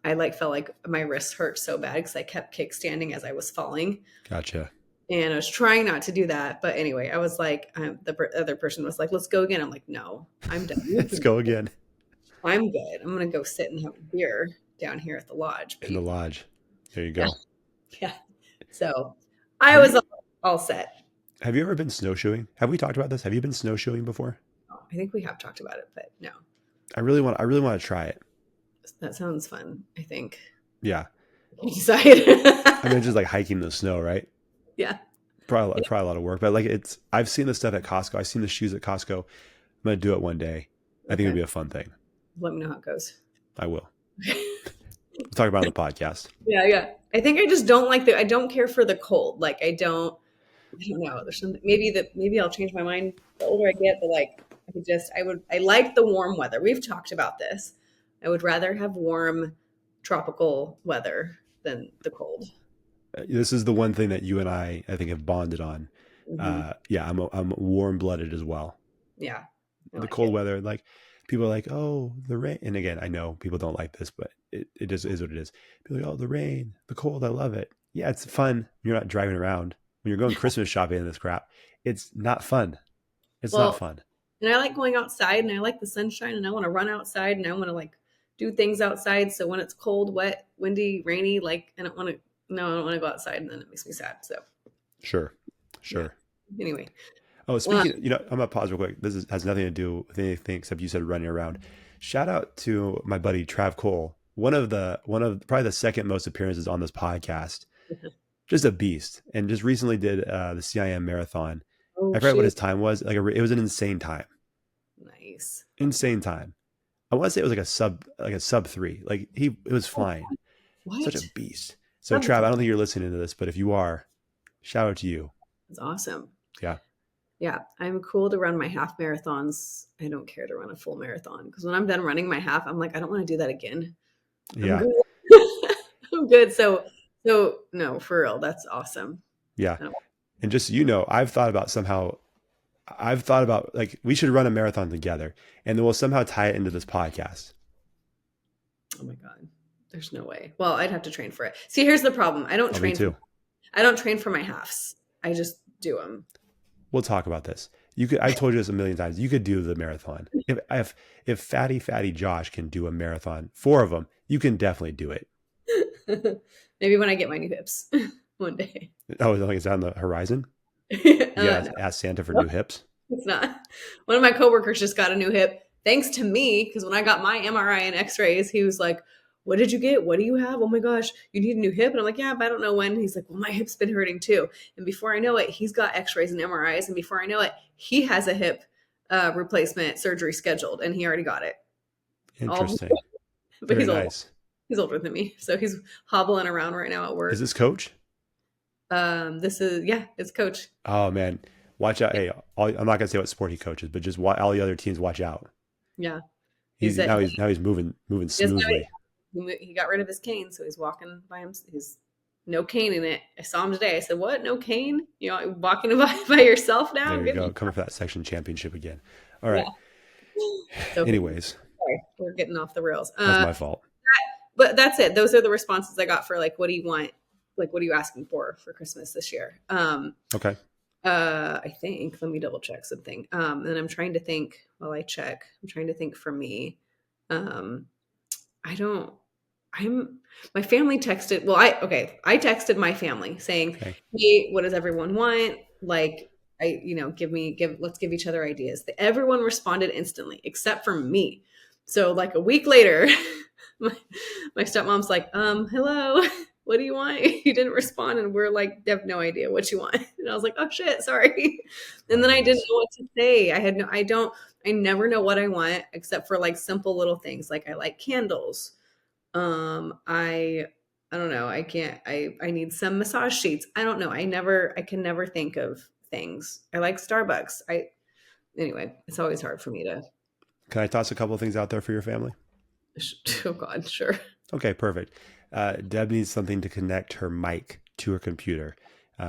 I like felt like my wrists hurt so bad because I kept kickstanding as I was falling. Gotcha. And I was trying not to do that. But anyway, I was like, other person was like, let's go again. I'm like, no, I'm done. Let's go again. I'm good. I'm going to go sit and have a beer down here at the lodge. But In the lodge. There you yeah, go. yeah. So I Have was you all set. have you ever been snowshoeing? Have we talked about this? Have you been snowshoeing before? Oh, I think we have talked about it, but no, I really want to try it. that sounds fun. I think Yeah. we decide. I mean, just like hiking in the snow, right? Yeah. Probably a lot of work, but like I've seen the stuff at Costco. I've seen the shoes at Costco. I'm going to do it one day. I think it'd Okay. be a fun thing. Let me know how it goes. I will. We'll talk about it on the podcast. Yeah, yeah. I think I just don't like I don't care for the cold. Like I don't know. There's something maybe I'll change my mind the older I get, but like I like the warm weather. We've talked about this. I would rather have warm tropical weather than the cold. This is the one thing that you and I think have bonded on. Hmm. Yeah, I'm warm blooded as well. Yeah, I The like cold it. weather, like people are like, oh, the rain. And again, I know people don't like this, but it just is what it is. People are like, oh, the rain, the cold, I love it. Yeah, it's fun. You're not driving around when you're going Christmas shopping and this crap. It's not fun. It's not Well, fun. and I like going outside and I like the sunshine and I want to run outside and I want to like do things outside. So when it's cold, wet, windy, rainy, like I don't want to. No, I don't want to go outside, and then it makes me sad. So Sure, yeah. sure. Anyway, Oh, well, speaking, I'm gonna pause real quick. Has nothing to do with anything except you said running around. Shout out to my buddy Trav Cole, one of probably the second most appearances on this podcast. Just a beast, and just recently did the CIM marathon. oh I forgot what shoot, his time was. It was an insane time, nice. insane time. I want to say it was like a sub 3. Like it was Oh, flying. Such a what? beast. So That's, Trav, I don't think you're listening to this, but if you are, shout out to you. that's awesome. Yeah, Yeah, I'm cool to run my half marathons. I don't care to run a full marathon because when I'm done running my half, I'm like, I don't want to do that again. I'm yeah, good. I'm good. So no, for real, that's awesome. yeah. I don't- And just so you know, I've thought about like we should run a marathon together, and then we'll somehow tie it into this podcast. Oh my god, there's no way. Well, I'd have to train for it. See, here's the problem. Oh, me too. I don't train for my halves. I just do them. We'll talk about this. You could. I told you this a million times. You could do the marathon. If Fatty Josh can do a marathon, 4 of them, you can definitely do it. Maybe when I get my new hips one day. Oh, like it's on the horizon. You No, gotta ask Santa for new hips. it's not. One of my coworkers just got a new hip thanks to me because when I got my MRI and X-rays, he was like, "What did you get? What do you have? Oh my gosh, you need a new hip." And I'm like, "Yeah, but I don't know when." He's like, "Well, my hip's been hurting too." And before I know it, he's got X-rays and MRIs, and before I know it, he has a hip replacement surgery scheduled, and he already got it. All, Interesting. but Very he's old. nice. He's older than me, so he's hobbling around right now at Is work. this Coach? This is yeah, it's Coach. Oh man, watch out! Hey, I'm not gonna say what sport he coaches, but just all the other teams, watch out. Yeah, He's he's at. now he's moving He doesn't smoothly. he got rid of his cane, so he's walking by him. He's no cane in it. I saw him today. I said, "What? No cane? You know, walking by yourself now? There you Good go, luck." coming for that section championship again. All Yeah. right. So Anyways, sorry, we're getting off the rails. that's my fault. But that's it. Those are the responses I got for like, what do you want? Like, what are you asking for Christmas this year? Okay. I think. Let me double check something. And I'm trying to think while I check. I'm trying to think for me. Um, I don't. I'm my family texted. Well, I texted my family saying, Okay. "Hey, what does everyone want?" Like, let's give each other ideas. Everyone responded instantly except for me. So like a week later, my stepmom's like, hello, what do you want? You didn't respond. And we're like, they have no idea what you want. And I was like, oh shit, sorry. Oh And my then I didn't goodness. know what to say. I never know what I want except for like simple little things. Like I like candles. I don't know. I need some massage sheets. I don't know. I can never think of things. I like Starbucks. Anyway, it's always hard for me to, Can I toss a couple of things out there for your family? oh God, sure. Okay, perfect. Deb needs something to connect her mic to her computer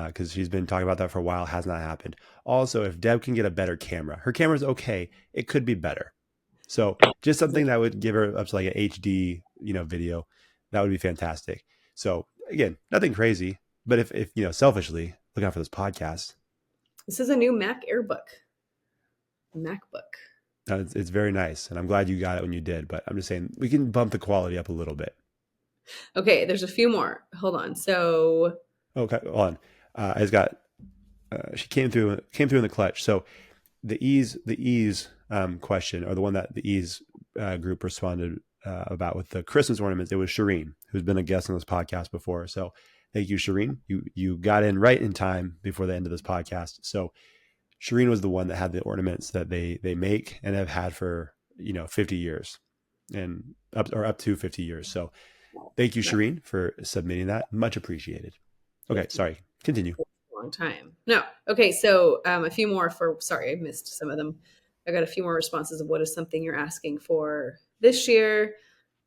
because she's been talking about that for a while. Has not happened. Also, if Deb can get a better camera, her camera's okay. It could be better. So just something that would give her up to like an HD, video, that would be fantastic. So again, nothing crazy, but if selfishly, look out for this podcast. This is a new Mac Airbook. MacBook. It's very nice, and I'm glad you got it when you did. But I'm just saying we can bump the quality up a little bit. Okay, there's a few more. Hold on. So Okay, hold on. I just got. She came through in the clutch. So the ease question, or the one that the ease group responded about with the Christmas ornaments, it was Shireen, who's been a guest on this podcast before. So thank you, Shireen. You got in right in time before the end of this podcast. So Shireen was the one that had the ornaments that they make and have had for 50 years and up to 50 years. So thank you, Shireen, for submitting that. Much appreciated. Okay, sorry. Continue. long time. No. Okay. So a few more sorry, I missed some of them. I got a few more responses of what is something you're asking for this year.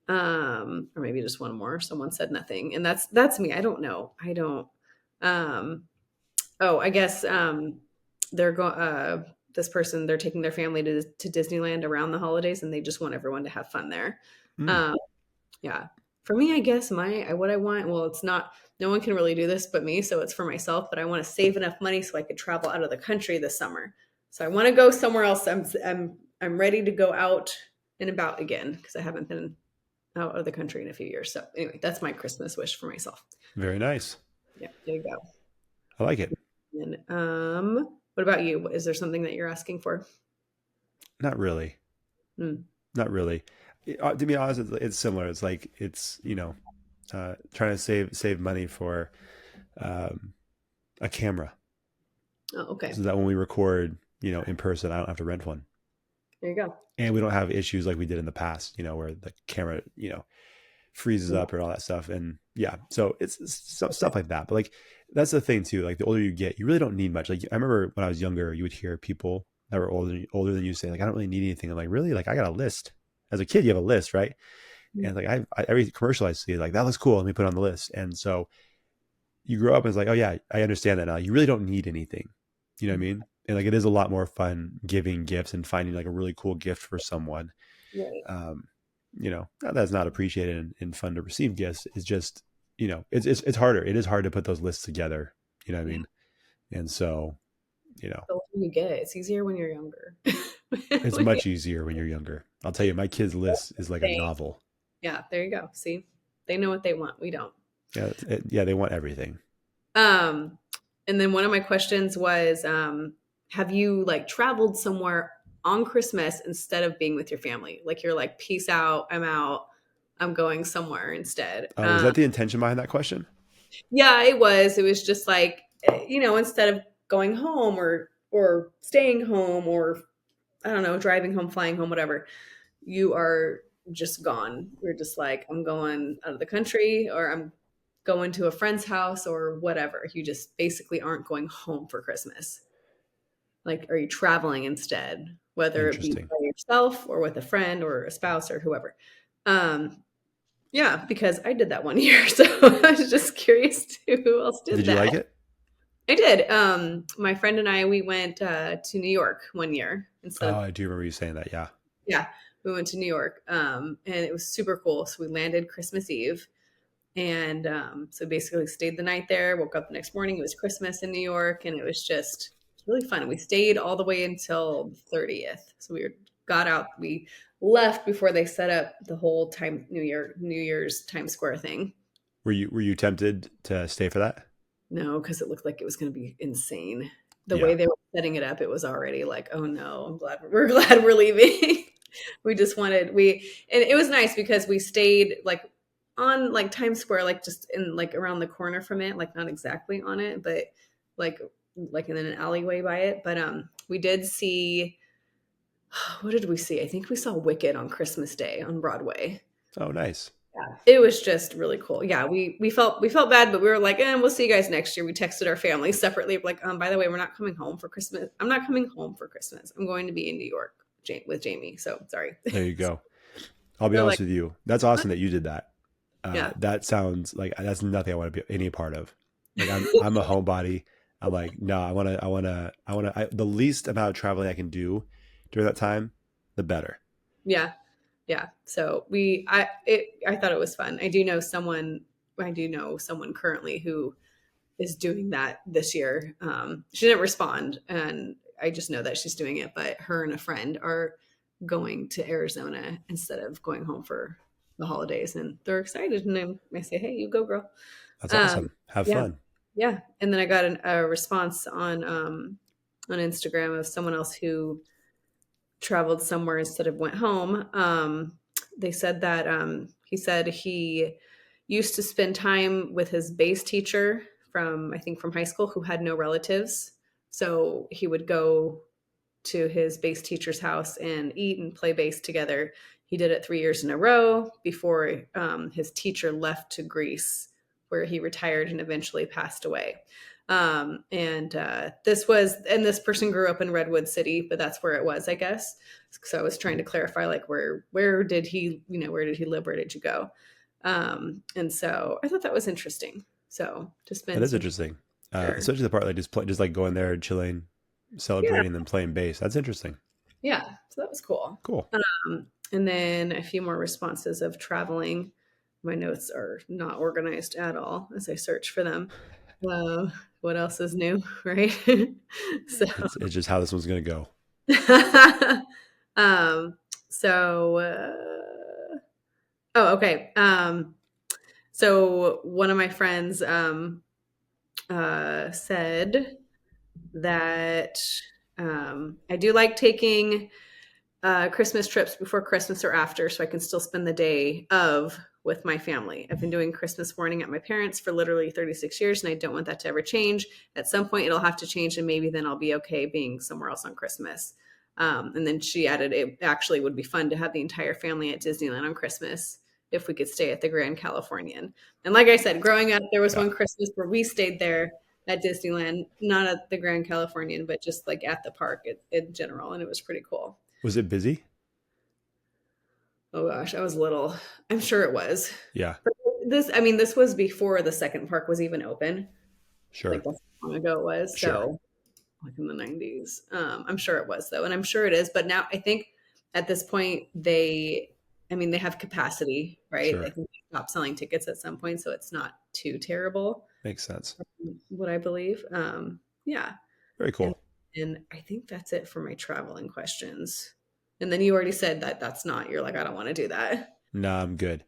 Or maybe just one more. Someone said nothing. And that's me. I don't know. I don't, um, I guess, they're going, this person, they're taking their family to Disneyland around the holidays and they just want everyone to have fun there. Mm, Um, yeah. For me, I guess what I want, well, it's not, no one can really do this but me, so it's for myself, but I want to save enough money so I could travel out of the country this summer. So I want to go somewhere else. I'm ready to go out and about again because I haven't been out of the country in a few years. So anyway, that's my Christmas wish for myself. very nice. Yeah, there you go. I like it. And what about you? Is there something that you're asking for? Not really. Hmm. Not really. To be honest, it's similar. It's like trying to save money for um, a camera, Oh, okay. so that when we record, in person, I don't have to rent one, There you go. and we don't have issues like we did in the past, where the camera, freezes Yeah. up and all that stuff. And yeah, so stuff like that. But like that's the thing too. Like the older you get, you really don't need much. Like I remember when I was younger, you would hear people that were older than you say, like, I don't really need anything. I'm like, really? Like I got a list. As a kid, you have a list, right? And like every commercial I see, like that looks cool. Let me put it on the list. And so you grow up and it's like, oh yeah, I understand that now. You really don't need anything. You know what I mean? And like it is a lot more fun giving gifts and finding like a really cool gift for someone. Right. Um, that's not appreciated and fun to receive gifts. It's just, it's harder. It is hard to put those lists together. You know what I Yeah. mean? And so, The older you get, it's easier when you're younger. it's much easier when you're younger. I'll tell you, my kids' list is like a novel. Yeah, there you go. See, they know what they want. We don't. Yeah, yeah, they want everything. Um, and then one of my questions was, have you like traveled somewhere on Christmas instead of being with your family? Like you're like, peace out, I'm out, I'm going somewhere instead. Was that the intention behind that question? Yeah, it was. It was just like, instead of going home or staying home or I don't know, driving home, flying home, whatever, you are just gone. You're just like, I'm going out of the country or I'm going to a friend's house or whatever. You just basically aren't going home for Christmas. Like, are you traveling instead, whether it be Interesting. by yourself or with a friend or a spouse or whoever? Um, yeah, because I did that one year. So I was just curious to who else did Did you that. like it? I did. My friend and I, we went to New York one year instead Oh, of, I do remember you saying that. Yeah. yeah, we went to New York. And it was super cool. So we landed Christmas Eve. And so basically stayed the night there, woke up the next morning. It was Christmas in New York, and it was just really fun. We stayed all the way until the 30th. So got out. We left before they set up the whole New Year's Times Square thing. Were you tempted to stay for that? No, because it looked like it was going to be insane. the way Yeah. they were setting it up, it was already like, oh no, we're glad we're leaving. We just wanted and it was nice because we stayed like on like Times Square, like just in like around the corner from it, like not exactly on it, but like in an alleyway by it. But we did see, what did we see? I think we saw Wicked on Christmas Day on Broadway. Oh, nice. Yeah, it was just really cool. Yeah, we felt bad, but we were like, we'll see you guys next year. We texted our families separately, like, by the way, we're not coming home for Christmas. I'm not coming home for Christmas. I'm going to be in New York with Jamie. So sorry. There you go. I'll be They're honest like, with you. That's awesome that you did that. yeah, That sounds like that's nothing I want to be any part of. Like I'm a homebody. I'm like, no, the least amount of traveling I can do during that time, the better. yeah, yeah. So I thought it was fun. I do know someone currently who is doing that this year. She didn't respond, and I just know that she's doing it. But her and a friend are going to Arizona instead of going home for the holidays, and they're excited. And I say, "Hey, you go, girl!" That's Um, awesome. Have yeah, fun. yeah. And then I got a response on Instagram of someone else who traveled somewhere instead of went home. They said that he said he used to spend time with his bass teacher from, I think, from high school, who had no relatives. So he would go to his bass teacher's house and eat and play bass together. He did it 3 years in a row before his teacher left to Greece, where he retired and eventually passed away. This person grew up in Redwood City, but that's where it was, I guess. So I was trying to clarify, like, where did he, where did he live? Where did you go? And so I thought that was interesting. So to That spend is some interesting. there. Especially the part like just like going there and chilling, Yeah. celebrating, and then playing bass. That's interesting. Yeah. So that was cool. Cool. And then a few more responses of traveling. My notes are not organized at all as I search for them. What else is new, right? So, It's just how this one's gonna go. um, so, oh, okay. So one of my friends said that I do like taking Christmas trips before Christmas or after, so I can still spend the day of with my family. I've been doing Christmas morning at my parents' for literally 36 years, and I don't want that to ever change. At some point, it'll have to change, and maybe then I'll be okay being somewhere else on Christmas. And then she added, it actually would be fun to have the entire family at Disneyland on Christmas if we could stay at the Grand Californian. And like I said, growing up, there was Yeah. one Christmas where we stayed there at Disneyland, not at the Grand Californian, but just like at the park in general, and it was pretty cool. Was it busy? Oh gosh, I was little. I'm sure it was. Yeah. But this was before the second park was even open. Like Sure. that's how long ago it was. Sure. So like in the 90s. I'm sure it was though, and I'm sure it is. But now I think at this point they have capacity, right? I Sure. think they stop selling tickets at some point, so it's not too terrible. Makes sense. What I believe. Yeah. Very And cool. and I think that's it for my traveling questions. And then you already said that that's not. You're like, I don't want to do that. Nah, I'm good.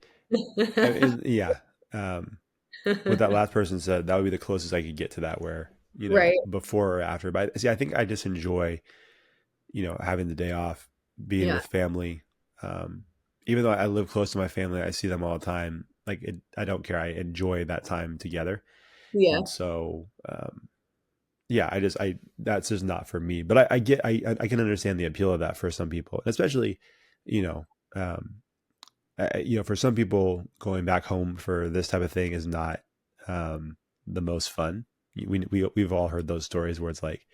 Yeah. What that last person said, that would be the closest I could get to that where, Right. before or after. But see, I think I just enjoy, having the day off, being Yeah. with family. Even though I live close to my family, I see them all the time. Like I don't care. I enjoy that time together. Yeah. And so, yeah, that's just not for me, but I can understand the appeal of that for some people, especially, you know, um, for some people going back home for this type of thing is not, the most fun. We've all heard those stories where it's like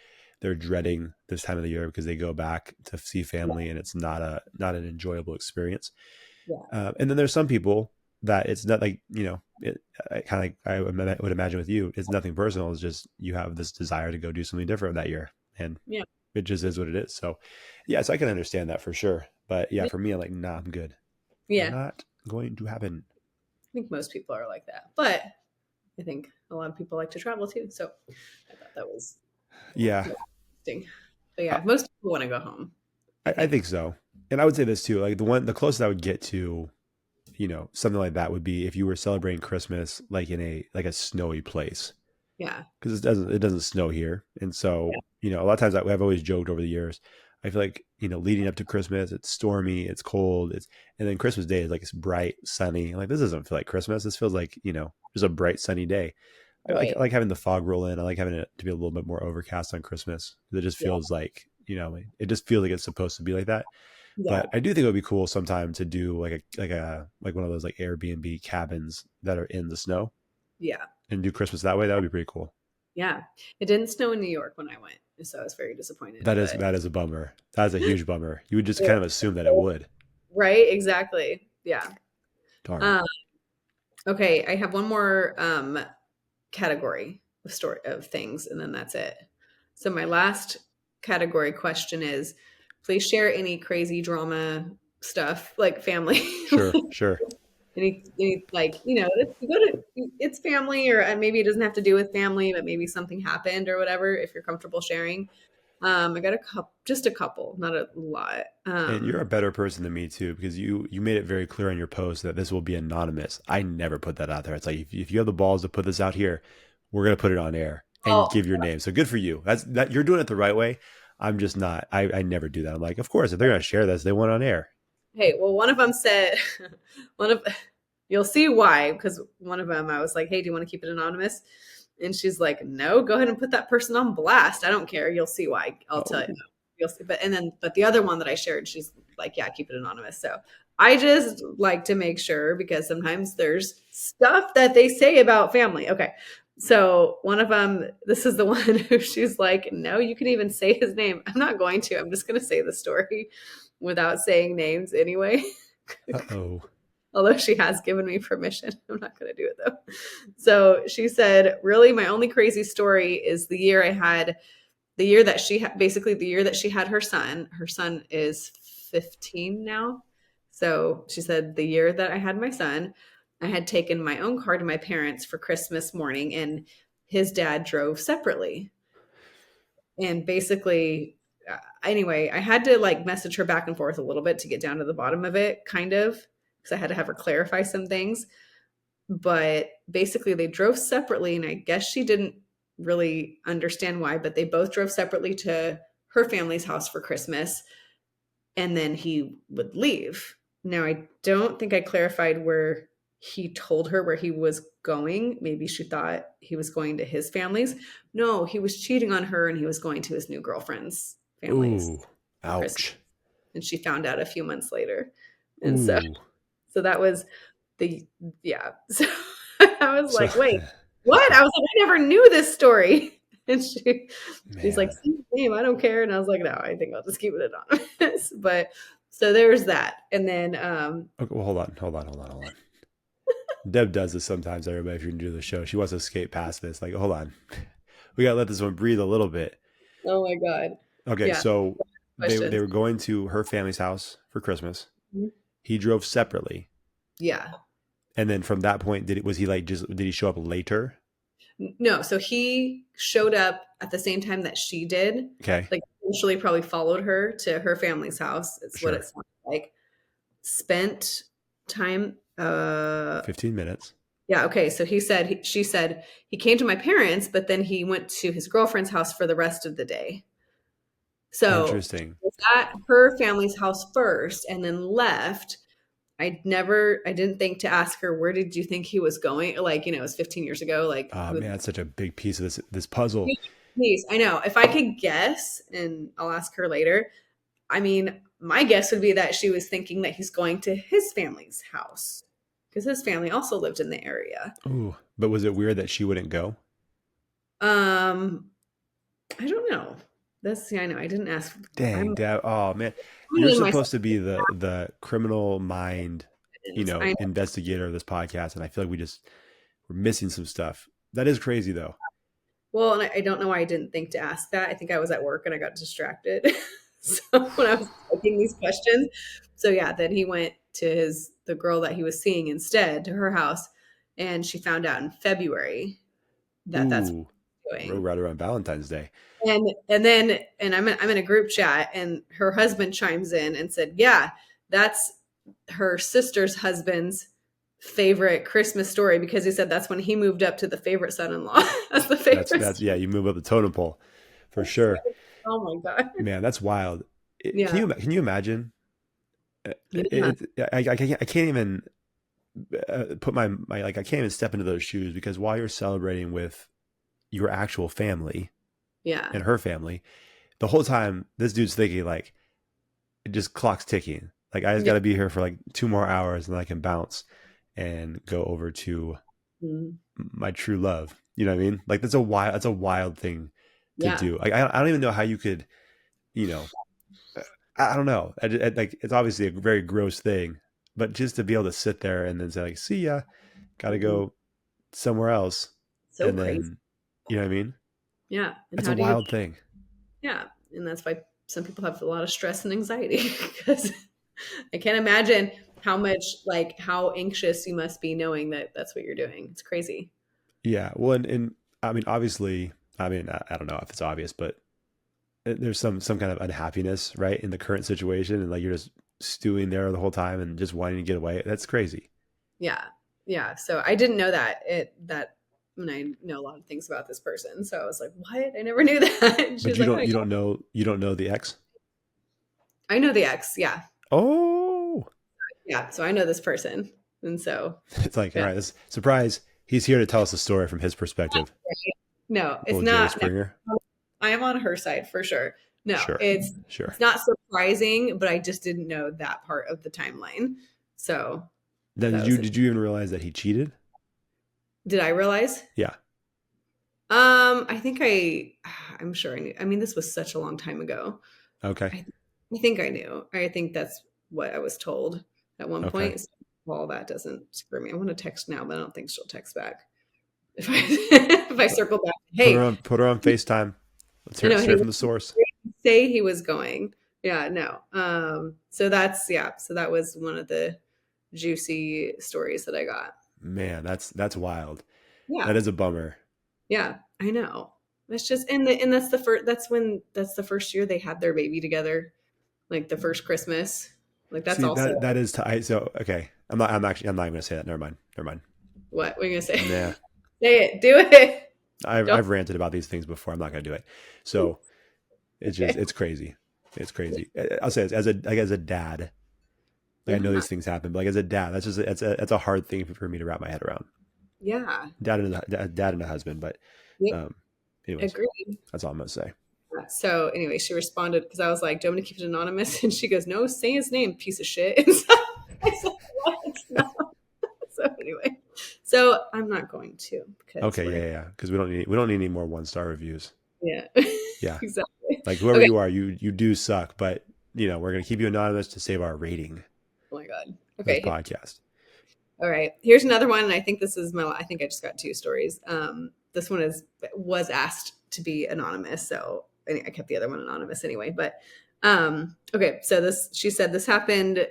they're dreading this time of the year because they go back to see family and it's not an enjoyable experience. Yeah. And then there's some people that it's not like, kind of like I would imagine with you, it's nothing personal. It's just you have this desire to go do something different that year, and Yeah. it just is what it is. So, yes, I can understand that for sure. But yeah, for me, I'm like, nah, I'm good. Yeah. Not going to happen. I think most people are like that. But I think a lot of people like to travel too. So I thought that was Yeah, interesting. But uh, yeah, most people want to go home, I I think. think so. And I would say this too, like the closest I would get to, something like that would be if you were celebrating Christmas like in a snowy place. Yeah. because it doesn't snow here, and so a lot of times I've always joked over the years. I feel like leading up to Christmas, it's stormy, it's cold, and then Christmas Day is like it's bright, sunny. I'm like, this doesn't feel like Christmas. This feels like just a bright, sunny day. I Right. like having the fog roll in. I like having it to be a little bit more overcast on Christmas. It just Yeah. feels like it just feels like it's supposed to be like that. Yeah. But I do think it would be cool sometime to do like one of those like Airbnb cabins that are in the snow Yeah. and do Christmas that way. That would be pretty cool. Yeah. It didn't snow in New York when I went, so I was very disappointed. That is But that is a bummer. That is a huge bummer. You would just yeah. kind of assume that it would. Right. Exactly. Yeah. Darn. Um, okay. I have one more category of story of things, and then that's it. So my last category question is: please share any crazy drama stuff, like family. Sure, sure. Any like you go to it's family, or maybe it doesn't have to do with family, but maybe something happened or whatever. If you're comfortable sharing, I got a couple, just a couple, not a lot. And you're a better person than me too, because you made it very clear on your post that this will be anonymous. I never put that out there. It's like if you have the balls to put this out here, we're gonna put it on air and Oh, give your name. So good for you. That you're doing it the right way. I'm just not. I never do that. I'm like, of course, if they're gonna share this, they want it on air. hey, well, one of them said, one of you'll see why, because one of them I was like, hey, do you want to keep it anonymous? And she's like, no, go ahead and put that person on blast. I don't care. You'll see why. I'll tell you. Oh, You'll see. But the other one that I shared, she's like, yeah, keep it anonymous. So I just like to make sure, because sometimes there's stuff that they say about family. Okay. So one of them, this is the one who she's like, no, you can even say his name. I'm not going to. I'm just going to say the story without saying names anyway. oh. Although she has given me permission. I'm not going to do it though. So she said, really, my only crazy story is the year that basically the year that she had her son. Her son is 15 now. So she said, the year that I had my son, I had taken my own car to my parents for Christmas morning, and his dad drove separately. And basically, anyway, I had to like message her back and forth a little bit to get down to the bottom of it, kind of, because I had to have her clarify some things. But basically, they drove separately, and I guess she didn't really understand why, but they both drove separately to her family's house for Christmas, and then he would leave. Now, I don't think I clarified where he told her where he was going. Maybe she thought he was going to his family's. No, he was cheating on her, and he was going to his new girlfriend's families Ooh. for Christmas. Ouch. And she found out a few months later. And so, Ooh. so that was the, yeah. So I was So like, wait, what? I was like, I never knew this story. And she's like, man. "See his name, I don't care." And I was like, no, I think I'll just keep it anonymous. But so there's that. And then Okay, well, hold on. Deb does this sometimes, everybody, if you're new to the show. She wants to skate past this. Like, hold on. We gotta let this one breathe a little bit. oh my God. Okay, Yeah. so they Questions. were going to her family's house for Christmas. Mhm. He drove separately. Yeah. And then from that point, was he like did he show up later? No, so he showed up at the same time that she did. Okay, Like eventually probably followed her to her family's house. It's what it sure. sounds like. Spent time 15 minutes. yeah, okay. So she said he came to my parents, but then he went to his girlfriend's house for the rest of the day. So Interesting. was at her family's house first and then left. I didn't think to ask her, where did you think he was going? Like, it was 15 years ago. Like, Oh who, man, that's such a big piece of this puzzle. please, I know. If I could guess, and I'll ask her later, I mean, my guess would be that she was thinking that he's going to his family's house because his family also lived in the area. Ooh, but was it weird that she wouldn't go? Um, I don't know. Yeah, I know. I didn't ask. Dang, I'm Dad. Oh man, you're putting myself supposed to be the criminal mind, in. I know. investigator of this podcast, and I feel like we're missing some stuff. That is crazy though. Well, and I don't know why I didn't think to ask that. I think I was at work and I got distracted. So when I was asking these questions, so yeah, then he went to the girl that he was seeing instead to her house, and she found out in February that that's what Ooh, he's we're doing. right around Valentine's Day. And I'm in a group chat, and her husband chimes in and said, "Yeah, that's her sister's husband's favorite Christmas story because he said that's when he moved up to the favorite son-in-law as the favorite. That's yeah, you move up the totem pole for sure. Oh my God. Man, that's wild. Yeah. Can you imagine? Yeah. I can't even put my like I can't even step into those shoes because while you're celebrating with your actual family Yeah. and her family, the whole time this dude's thinking like it just clock's ticking. Like I just Yeah. got to be here for like 2 more hours and then I can bounce and go over to Mhm. my true love. You know what I mean? Like that's a wild thing to Yeah. do. Like I don't even know how you could, you know, I don't know. Like it's obviously a very gross thing, but just to be able to sit there and then say like, "See ya, got to Mhm. go somewhere else," So and crazy. then you know what I mean? Yeah. And That's how a do you, wild thing. yeah. And that's why some people have a lot of stress and anxiety because I can't imagine how much, like, how anxious you must be knowing that that's what you're doing. It's crazy. Yeah. Well, and I mean, obviously, I mean, I don't know if it's obvious, but there's some kind of unhappiness, right, in the current situation, and like you're just stewing there the whole time and just wanting to get away. That's crazy. Yeah. Yeah. So I didn't know that when I know a lot of things about this person. So I was like, what? I never knew that. And she But was like, oh, yeah. you don't know the ex. I know the ex. Yeah. Oh, Yeah. So I know this person. And so, it's like all yeah. right, this surprise. He's here to tell us the story from his perspective. No, it's Little Jerry not. Springer. No, I am on her side for sure. No, Sure, it's sure. not surprising, but I just didn't know that part of the timeline. So Then that was it. did you even realize that he cheated? Did I realize? Yeah. I think I'm sure I knew. I mean, this was such a long time ago. Okay. I, I think I knew. I think that's what I was told at one Okay. point. So, well, that doesn't screw me. I want to text now, but I don't think she'll text back. If I if I circle back, hey, Put her on FaceTime. Let's I hear it know he straight from the source. didn't say he was going. Yeah, no. So that's yeah. So that was one of the juicy stories that I got. Man, that's wild. That Yeah, is a bummer. yeah, I know. It's just and that's the first. That's the first year they had their baby together. Like the first Christmas. Like that's See also that is so okay. I'm not even gonna say that. Never mind. Never mind. what we're gonna say. Nah. Say it. Do it. Don't. I've ranted about these things before. I'm not gonna do it. So it's just Okay. it's crazy. It's crazy. I'll say this as a dad. Like I know Yeah. these things happen, but like as a dad, that's a hard thing for me to wrap my head around. Yeah. Dad and a husband, but Yep. um, anyways, Agreed. that's all I'm gonna say. So anyway, she responded because I was like, "Do you want me to keep it anonymous?" And she goes, "No, say his name, piece of shit." And so I said, "What?" No. So anyway, so I'm not going to because Okay, we're yeah. Because we don't need any more 1-star reviews. yeah, Yeah, exactly. like whoever Okay. you are, you do suck, but we're gonna keep you anonymous to save our rating Oh my god. for this Okay. podcast. All right. Here's another one, and I think this is my. I think I just got two stories. This one was asked to be anonymous, so I kept the other one anonymous anyway. But okay. So this, she said this happened.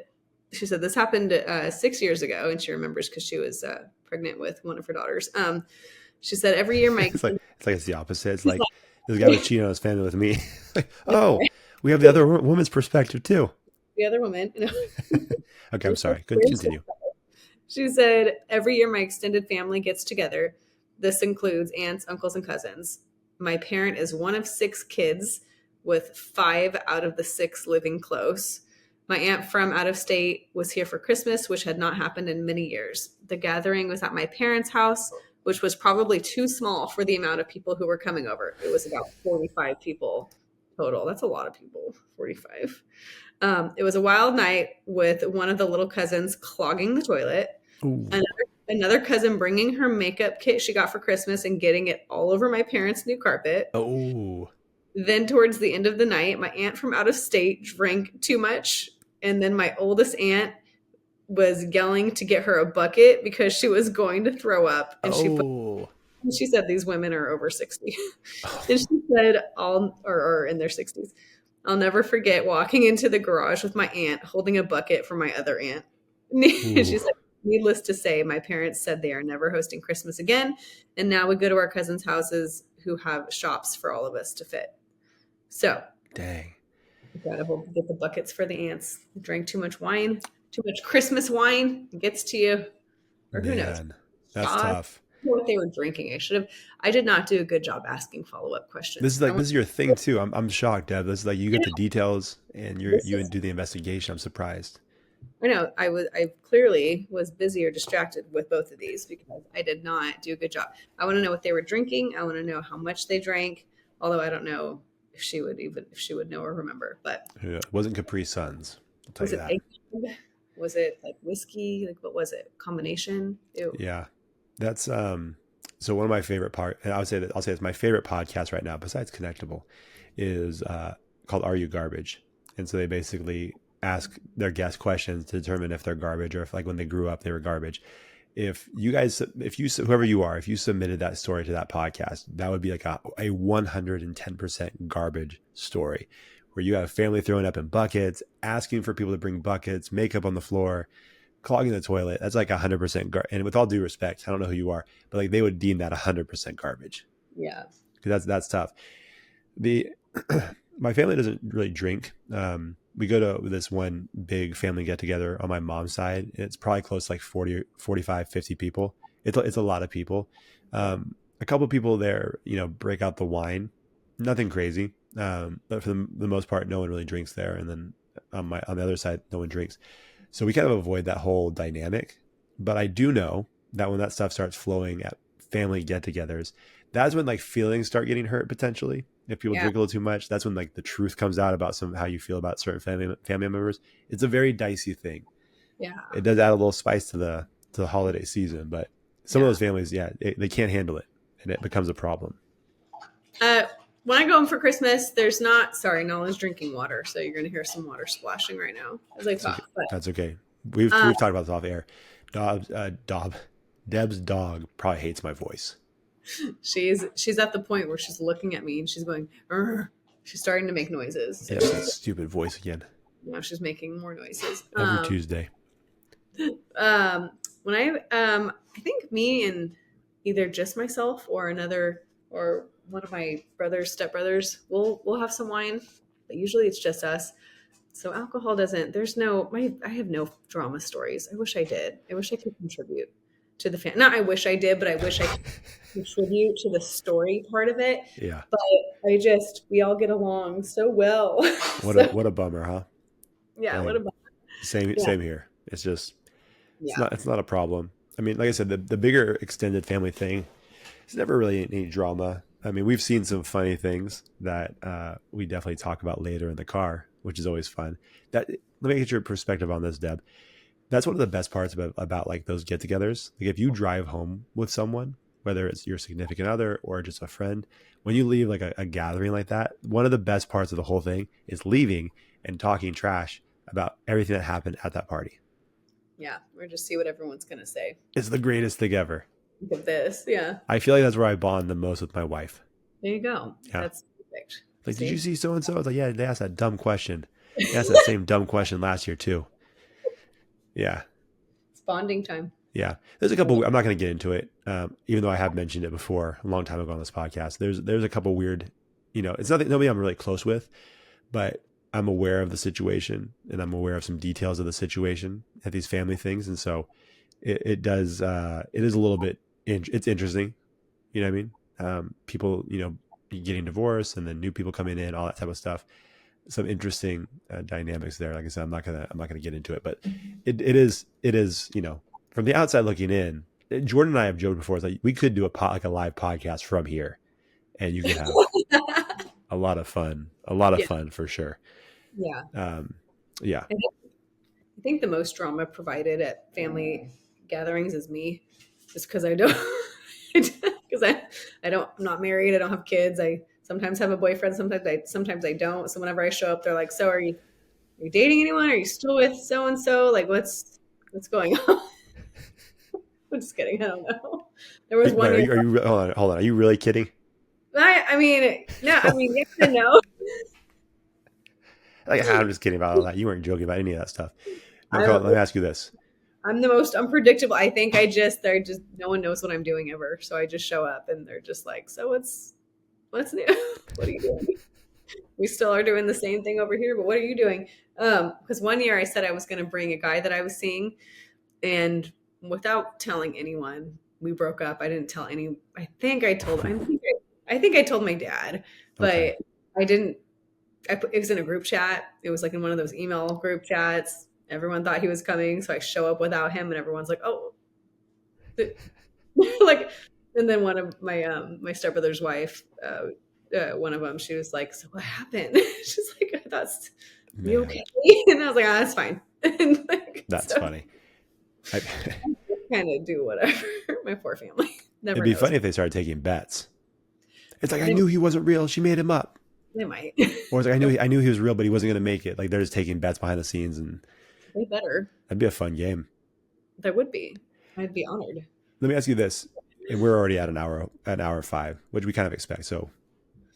She said this happened 6 years ago, and she remembers because she was pregnant with one of her daughters. She said every year my It's the opposite. It's she's like this guy was like cheating on his family with me. Like, oh, we have the other woman's perspective too. the other woman. Okay, I'm sorry. Continue. She said, every year my extended family gets together. This includes aunts, uncles, and cousins. My parent is one of six kids, with five out of the six living close. My aunt from out of state was here for Christmas, which had not happened in many years. The gathering was at my parents' house, which was probably too small for the amount of people who were coming over. It was about 45 people total. That's a lot of people, 45. It was a wild night with one of the little cousins clogging the toilet, Ooh. another cousin bringing her makeup kit she got for Christmas and getting it all over my parents' new carpet. Oh. Then, towards the end of the night, my aunt from out of state drank too much. And then my oldest aunt was yelling to get her a bucket because she was going to throw up. Oh. And she said these women are over 60. And she said, or in their 60s. I'll never forget walking into the garage with my aunt holding a bucket for my other aunt. She Ooh. said, needless to say, my parents said they are never hosting Christmas again. And now we go to our cousins' houses who have shops for all of us to fit. So, Dang. gotta get the buckets for the aunts. Drank too much wine, too much Christmas wine. It gets to you. or who knows? Man, that's Shots. tough. What they were drinking. I did not do a good job asking follow-up questions. This is your thing too. I'm shocked, Deb. This is like you get the details and This you is do the investigation. I'm surprised. I know I clearly was busy or distracted with both of these because I did not do a good job. I want to know what they were drinking. I want to know how much they drank, although I don't know if she would know or remember. But Yeah, it wasn't Capri Suns. I'll tell was you it that. egg? Was it like whiskey? Like what was it? Combination? Ew. Yeah, that's so one of my favorite part, and I'll say it's my favorite podcast right now, besides Connectable, is called "Are You Garbage?" And so they basically ask their guest questions to determine if they're garbage or if, like, when they grew up they were garbage. If you whoever you are, if you submitted that story to that podcast, that would be like a 110% garbage story, where you have family throwing up in buckets, asking for people to bring buckets, makeup on the floor, clogging the toilet. That's like 100% and with all due respect, I don't know who you are, but like they would deem that 100% garbage, Yeah. because that's tough. The My family doesn't really drink. We go to this one big family get together on my mom's side. It's probably close to like 40, 45, 50 people. It's a lot of people. A couple of people there, break out the wine, nothing crazy. But for the most part, no one really drinks there. And then on the other side, no one drinks. So we kind of avoid that whole dynamic. But I do know that when that stuff starts flowing at family get-togethers, that's when like feelings start getting hurt potentially. If people Yeah. drink a little too much, that's when like the truth comes out about how you feel about certain family members. It's a very dicey thing. Yeah. It does add a little spice to the holiday season, but some of Yeah. those families, yeah, they can't handle it, and it becomes a problem. Uh, when I go home for Christmas, there's not. Sorry, no one's drinking water, so you're going to hear some water splashing right now as I That's okay. talk. But That's okay. We've um, talked about this off air. Deb's dog probably hates my voice. she's at the point where she's looking at me and she's going. "Urgh." She's starting to make noises. So Yes, that stupid voice again. now she's making more noises. Every Tuesday. When I think me and either just myself or one of my stepbrothers, we'll have some wine, but usually it's just us. So alcohol doesn't. I have no drama stories. I wish I did. I wish I could contribute to the fan. Not I wish I did, but I wish I could contribute to the story part of it. Yeah. But we all get along so well. What a bummer, huh? Yeah. Dang. What about? Same here. It's just Yeah. it's not a problem. I mean, like I said, the bigger extended family thing, it's never really any drama. I mean, we've seen some funny things that we definitely talk about later in the car, which is always fun. Let me get your perspective on this, Deb. That's one of the best parts about like those get-togethers. Like if you drive home with someone, whether it's your significant other or just a friend, when you leave like a gathering like that, one of the best parts of the whole thing is leaving and talking trash about everything that happened at that party. Yeah, or just see what everyone's gonna say. It's the greatest thing ever. Look at this. Yeah. I feel like that's where I bond the most with my wife. There you go. Yeah. That's perfect. Like, did you see so and so? I was like, yeah, they asked that dumb question. They asked that same dumb question last year too. Yeah. It's bonding time. Yeah. There's a couple, I'm not going to get into it. Even though I have mentioned it before a long time ago on this podcast, there's a couple weird, it's nobody I'm really close with, but I'm aware of the situation and I'm aware of some details of the situation at these family things. And so it is a little bit, it's interesting. You know what I mean? People, getting divorced and then new people coming in, all that type of stuff. Some interesting dynamics there. Like I said, I'm not gonna get into it, but it is, from the outside looking in, Jordan and I have joked before, it's like we could do a live podcast from here and you could have a lot of fun, fun for sure. Yeah. Yeah. I think the most drama provided at family gatherings is me, just because I don't, because I'm not married. I don't have kids. I sometimes have a boyfriend. Sometimes I don't. So whenever I show up, they're like, "So are you dating anyone? Are you still with so and so? Like, what's going on?" I'm just kidding. I don't know. There was one. Are you hold on? Are you really kidding? I mean, no. I mean, yes and no. I'm just kidding about all that. You weren't joking about any of that stuff. Let me ask you this. I'm the most unpredictable. I think no one knows what I'm doing ever. So I just show up and they're just like, "So what's new? What are you doing?" We still are doing the same thing over here, but what are you doing? Because one year I said I was going to bring a guy that I was seeing, and without telling anyone, we broke up. I didn't tell any. I think I told my dad, Okay. but I didn't. It was in a group chat. It was like in one of those email group chats. Everyone thought he was coming, so I show up without him, and everyone's like, "Oh, like." And then one of my stepbrother's wife, one of them, she was like, "So what happened?" She's like, "I thought you Man, okay?" And I was like, "Ah, that's fine." And like, that's so funny. I, kind of do whatever. My poor family it'd never be knows. funny if they started taking bets. It's like, I They, knew he wasn't real. She made him up. they might. Or it's like, I knew he was real, but he wasn't going to make it. Like they're just taking bets behind the scenes, and They better. that'd be a fun game. There would be. I'd be honored. Let me ask you this. And we're already at an hour five, which we kind of expect. So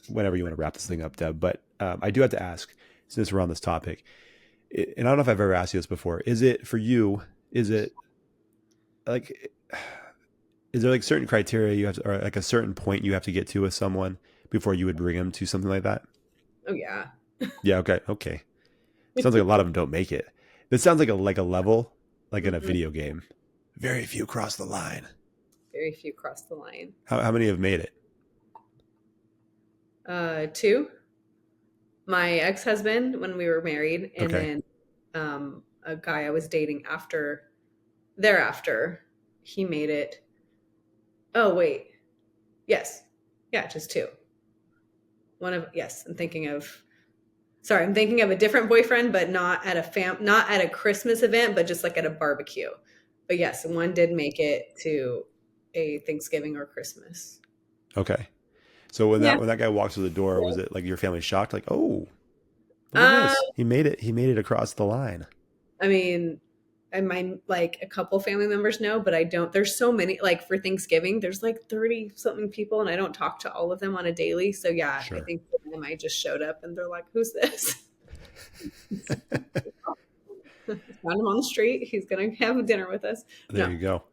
whenever you want to wrap this thing up, Deb, but I do have to ask, since we're on this topic, and I don't know if I've ever asked you this before, is it for you, is it like, is there like certain criteria you have to, or like a certain point you have to get to with someone before you would bring them to something like that? Oh yeah. Yeah. Okay. Okay. Sounds like a lot of them don't make it. This sounds like a level, like in a Mm-mm. video game. Very few cross the line. Very few cross the line. How many have made it? Two. My ex-husband when we were married, and Okay. then a guy I was dating thereafter, he made it. Oh wait. Yes. Yeah, just two. One of yes, I'm thinking of a different boyfriend, but not at a Christmas event, but just like at a barbecue. But yes, one did make it to a Thanksgiving or Christmas. Okay. So when Yeah. that guy walked through the door, was it like your family shocked? Like, oh, look at Um, this. He made it. He made it across the line. I mean, I might like a couple family members know, but I don't. There's so many. Like for Thanksgiving, there's like 30 something people, and I don't talk to all of them on a daily. So yeah, I Sure. think for them, I just showed up, and they're like, "Who's this?" Found him on the street. He's gonna have dinner with us. There No, you go.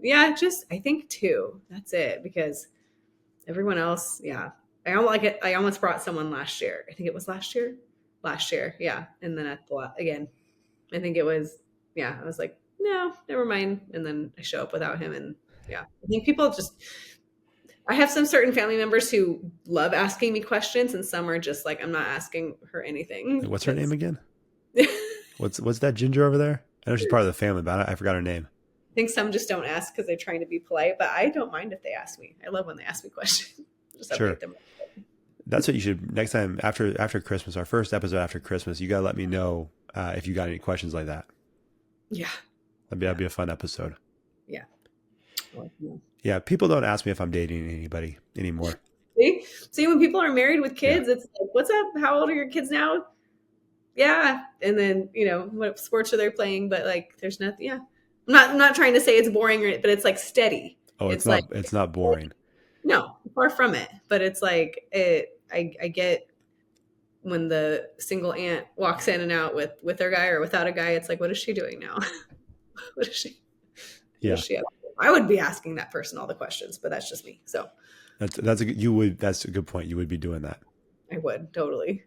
yeah, just I think two. That's it because everyone else, yeah. I almost brought someone last year. I think it was last year. Last year, yeah. And then again, I think it was yeah. I was like, no, never mind. And then I show up without him, and yeah. I think people just. I have some certain family members who love asking me questions, and some are just like, I'm not asking her anything What's her name because. again? I What's that ginger over there? I know she's part of the family, but I forgot her name. think some just don't ask because they're trying to be polite, but I don't mind if they ask me. I love when they ask me questions. Just Sure. update them. That's what you should next time after Christmas. Our first episode after Christmas, you gotta let me know if you got any questions like that. Yeah. That'd be a fun episode. Yeah. Yeah, people don't ask me if I'm dating anybody anymore. See, when people are married with Yeah, kids, it's like, what's up? How old are your kids now? Yeah. And then, what sports are they playing? But like, there's nothing. Yeah. I'm not trying to say it's boring, but it's like steady. oh, It's like, it's not boring. no, far from it. But it's like, I get when the single aunt walks in and out with their guy or without a guy, it's like, what is she doing now? What is she? What is Yeah, she up to? I would be asking that person all the questions, but that's just me. So that's a good point. You would be doing that. I would totally.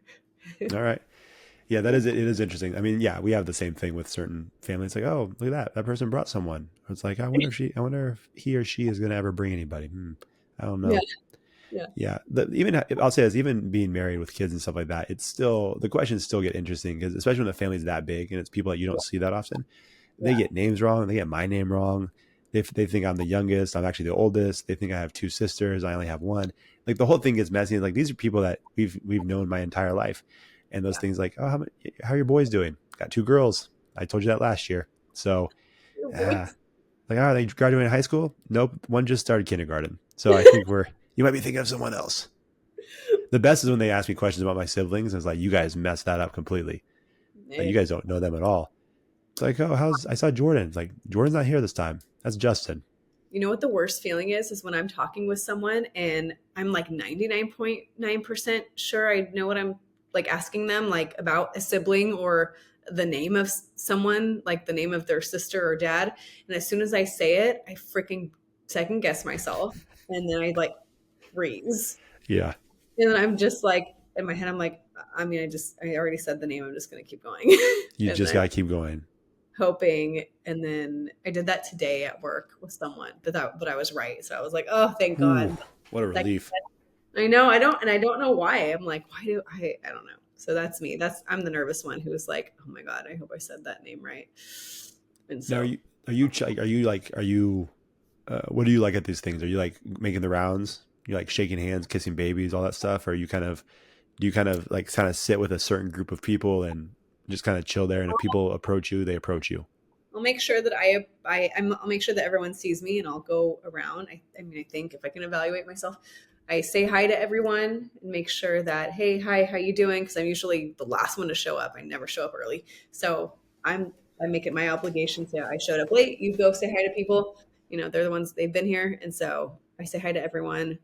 All right. Yeah, that is it. It is interesting. I mean, yeah, we have the same thing with certain families. Like, oh, look at that. That person brought someone. It's like, I wonder if he or she is going to ever bring anybody. I don't Yeah. know. Yeah. Yeah. Even I'll say this, even being married with kids and stuff like that, it's still, the questions still get interesting because especially when the family's that big and it's people that you don't see that often, they Yeah. get names wrong. They get my name wrong. They think I'm the youngest. I'm actually the oldest. They think I have two sisters. I only have one. Like the whole thing gets messy. Like these are people that we've known my entire life. And those Yeah. things like, oh, how are your boys doing? Got two girls. I told you that last year. So, Your uh, voice. like, oh, they graduating high school? Nope. One just started kindergarten. So I think you might be thinking of someone else. The best is when they ask me questions about my siblings. And it's like, you guys messed that up completely. Like, you guys don't know them at all. It's like, oh, I saw Jordan. It's like, Jordan's not here this time. That's Justin. You know what the worst feeling is when I'm talking with someone and I'm like 99.9% sure I know what I'm like asking them like about a sibling or the name of someone, like the name of their sister or dad. And as soon as I say it, I freaking second guess myself. And then I like freeze. Yeah. And then I'm just like, in my head, I'm like, I already said the name. I'm just going to keep going. You And just then, got to keep going. hoping. And then I did that today at work with someone, but I was right. So I was like, oh, thank Ooh, God. what a Like, relief. I know I don't know why. I'm like, why do I don't know. So that's me. I'm the nervous one who's like, oh my God, I hope I said that name right. And Now, so are you what do you like at these things? Are you like making the rounds? You like shaking hands, kissing babies, all that stuff? Or are you kind of do you kind of sit with a certain group of people and just kind of chill there? And if people approach you, they approach you. I'll make sure that I'll make sure that everyone sees me and I'll go around. I mean, I think if I can evaluate myself, I say hi to everyone and make sure that, hey, hi, how you doing? Because I'm usually the last one to show up. I never show up early. So I make it my obligation to, I showed up late. You go say hi to people. They're the ones, they've been here. And so I say hi to everyone.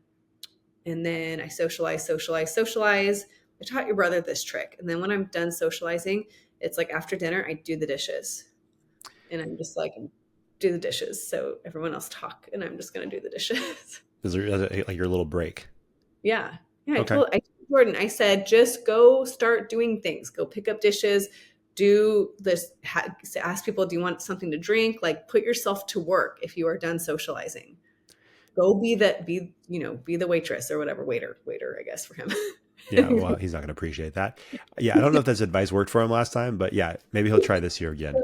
And then I socialize, socialize, socialize. I taught your brother this trick. And then when I'm done socializing, it's like after dinner, I do the dishes. And I'm just like, do the dishes. So everyone else talk, and I'm just gonna do the dishes. Is there like your little break? Yeah, yeah. Okay. I told Jordan. I said, just go start doing things. Go pick up dishes. Do this. Ask people, do you want something to drink? Like, put yourself to work if you are done socializing. Go be the waitress or whatever, waiter. I guess for him. Yeah, well, he's not going to appreciate that. Yeah, I don't know if this advice worked for him last time, but yeah, maybe he'll try this year again.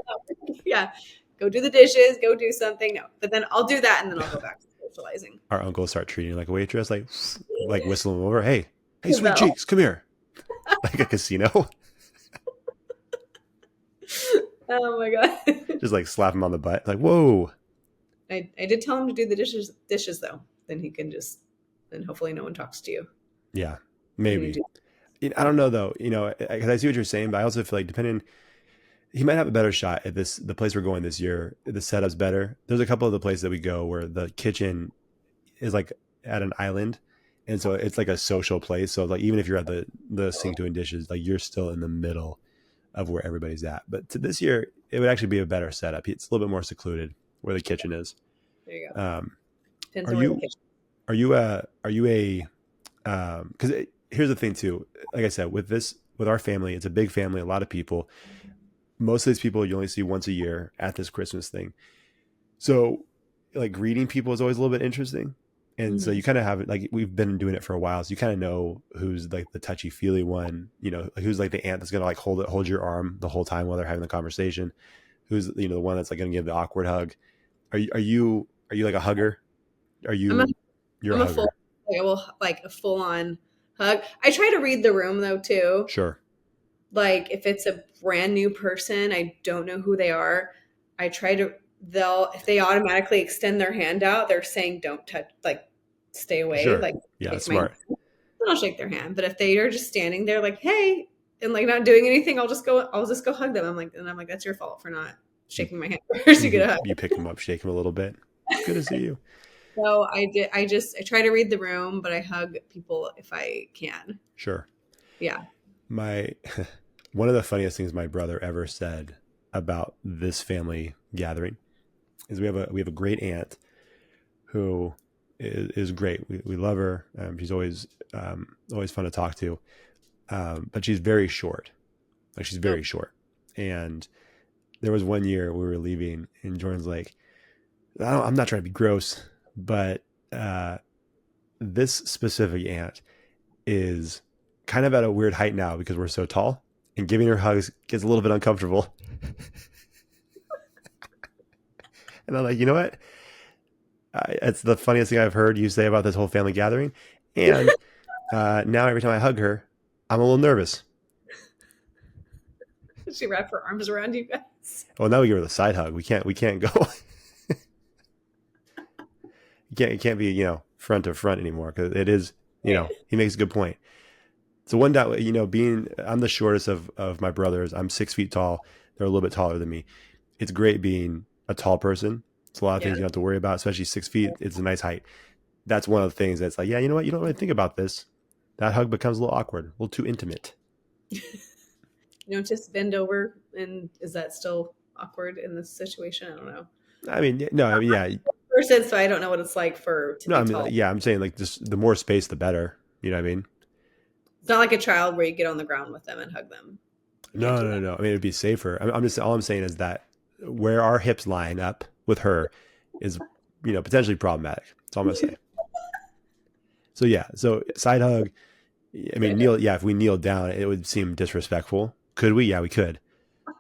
Yeah, go do the dishes. Go do something. No, but then I'll do that, and then I'll go back to socializing. Our uncle will start treating you like a waitress, like whistling him over. Hey, sweet Well, cheeks, come here, like a casino. oh my God. Just like slap him on the butt, like whoa. I did tell him to do the dishes though. Then he can then hopefully no one talks to you. Yeah, When you maybe. do. I don't know though, because I see what you're saying, but I also feel like depending, he might have a better shot at the place we're going this year. The setup's better. There's a couple of the places that we go where the kitchen is like at an island. And so it's like a social place. So like, even if you're at the sink doing dishes, like you're still in the middle of where everybody's at. But to this year, it would actually be a better setup. It's a little bit more secluded where the kitchen is. There you go. Um, Depends are on where the you, kitchen. are you a, cause here's the thing too, like I said, with our family, it's a big family, a lot of people. Most of these people you only see once a year at this Christmas thing. So like greeting people is always a little bit interesting. And so Mm-hmm. you kind of have it, like we've been doing it for a while. So you kind of know who's like the touchy feely one, like who's like the aunt that's going to like hold your arm the whole time while they're having the conversation. Who's, the one that's like going to give the awkward hug. Are you like a hugger? Are I'm a you, you're a I'm a full hugger? I will like a full on hug. I try to read the room though too. Sure. Like if it's a brand new person, I don't know who they are. I try to if they automatically extend their hand out, they're saying don't touch, like stay away, Sure. like Yeah. shake That's my hand. smart. Then I'll shake their hand. But if they are just standing there like, hey, and like not doing anything, I'll just go hug them. I'm like, that's your fault for not You, shaking my hand first to get a hug. you pick them up, shake them a little bit. It's good to see you. So I try to read the room, but I hug people if I can. Sure. Yeah. My one of the funniest things my brother ever said about this family gathering is we have a great aunt who is great. We love her. She's always fun to talk to. But she's very short. Like she's Oh, very short. And there was one year we were leaving, and Jordan's like, I'm not trying to be gross, but this specific aunt is kind of at a weird height now because we're so tall, and giving her hugs gets a little bit uncomfortable. And I'm like, you know what? It's the funniest thing I've heard you say about this whole family gathering. And now every time I hug her, I'm a little nervous. she wrapped her arms around you guys. Well, now we give her the side hug. We can't go. It can't be, front to front anymore because it is, he makes a good point. So one day, I'm the shortest of my brothers. I'm 6 feet tall. They're a little bit taller than me. It's great being a tall person. It's a lot of Yeah. things you don't have to worry about, especially 6 feet. It's a nice height. That's one of the things that's like, yeah, you know what? You don't really think about this. That hug becomes a little awkward, a little too intimate. Just bend over, and is that still awkward in this situation? I don't know. I mean, no, I mean, yeah, Person, so I don't know what it's like to no, I be mean, tall. yeah, I'm saying like just the more space, the better. You know what I mean? It's not like a child where you get on the ground with them and hug them. You can't No, do no, that. no. I mean, it'd be safer. I'm just all I'm saying is that where our hips line up with her is, potentially problematic. That's all I'm gonna say. So yeah, so side hug. I mean, kneel. Yeah, if we kneel down, it would seem disrespectful. Could we? Yeah, we could.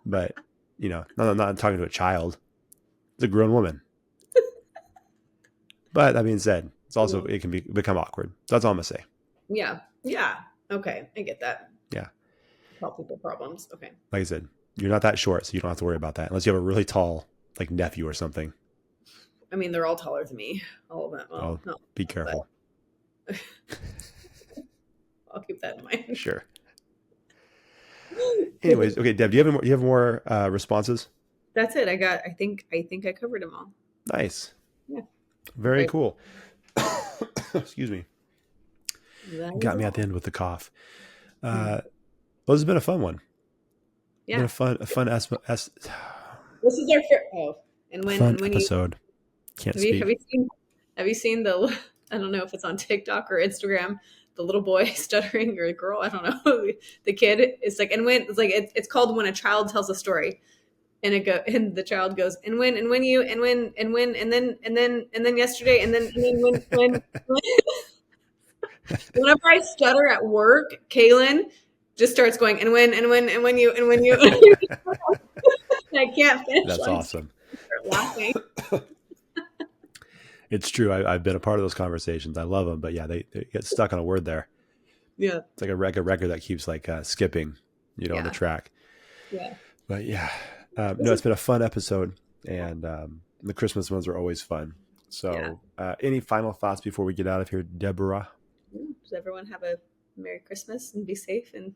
But I'm not talking to a child. It's a grown woman. But that being said, it can become awkward. That's all I'm gonna say. Yeah. Yeah. Okay. I get that. Yeah. Tell people problems. Okay. Like I said, you're not that short, so you don't have to worry about that unless you have a really tall, like, nephew or something. I mean, they're all taller than me. All of them. Well, no, be careful. I'll keep that in mind. Sure. Anyways, okay, Deb, do you have more responses? That's it. I think I covered them all. Nice. Yeah. Very Okay. cool. Excuse me. Got me at the end with the cough. Well, this has been a fun one. Yeah. Been a fun This is our fun episode. Can't speak. Have you seen the? I don't know if it's on TikTok or Instagram. The little boy stuttering, or a girl, I don't know. The kid, it's like, and when it's like, it's called When a Child Tells a Story, and and the child goes, and then yesterday, and then when whenever I stutter at work, Kaylin just starts going, and when you I can't finish. That's awesome. Start laughing. It's true. I've been a part of those conversations. I love them, but yeah, they get stuck on a word there. Yeah, it's like a record that keeps like skipping, on the track. Yeah, but yeah, no, it's been a fun episode, and the Christmas ones are always fun. So, any final thoughts before we get out of here, Deborah? Does everyone have a Merry Christmas and be safe, and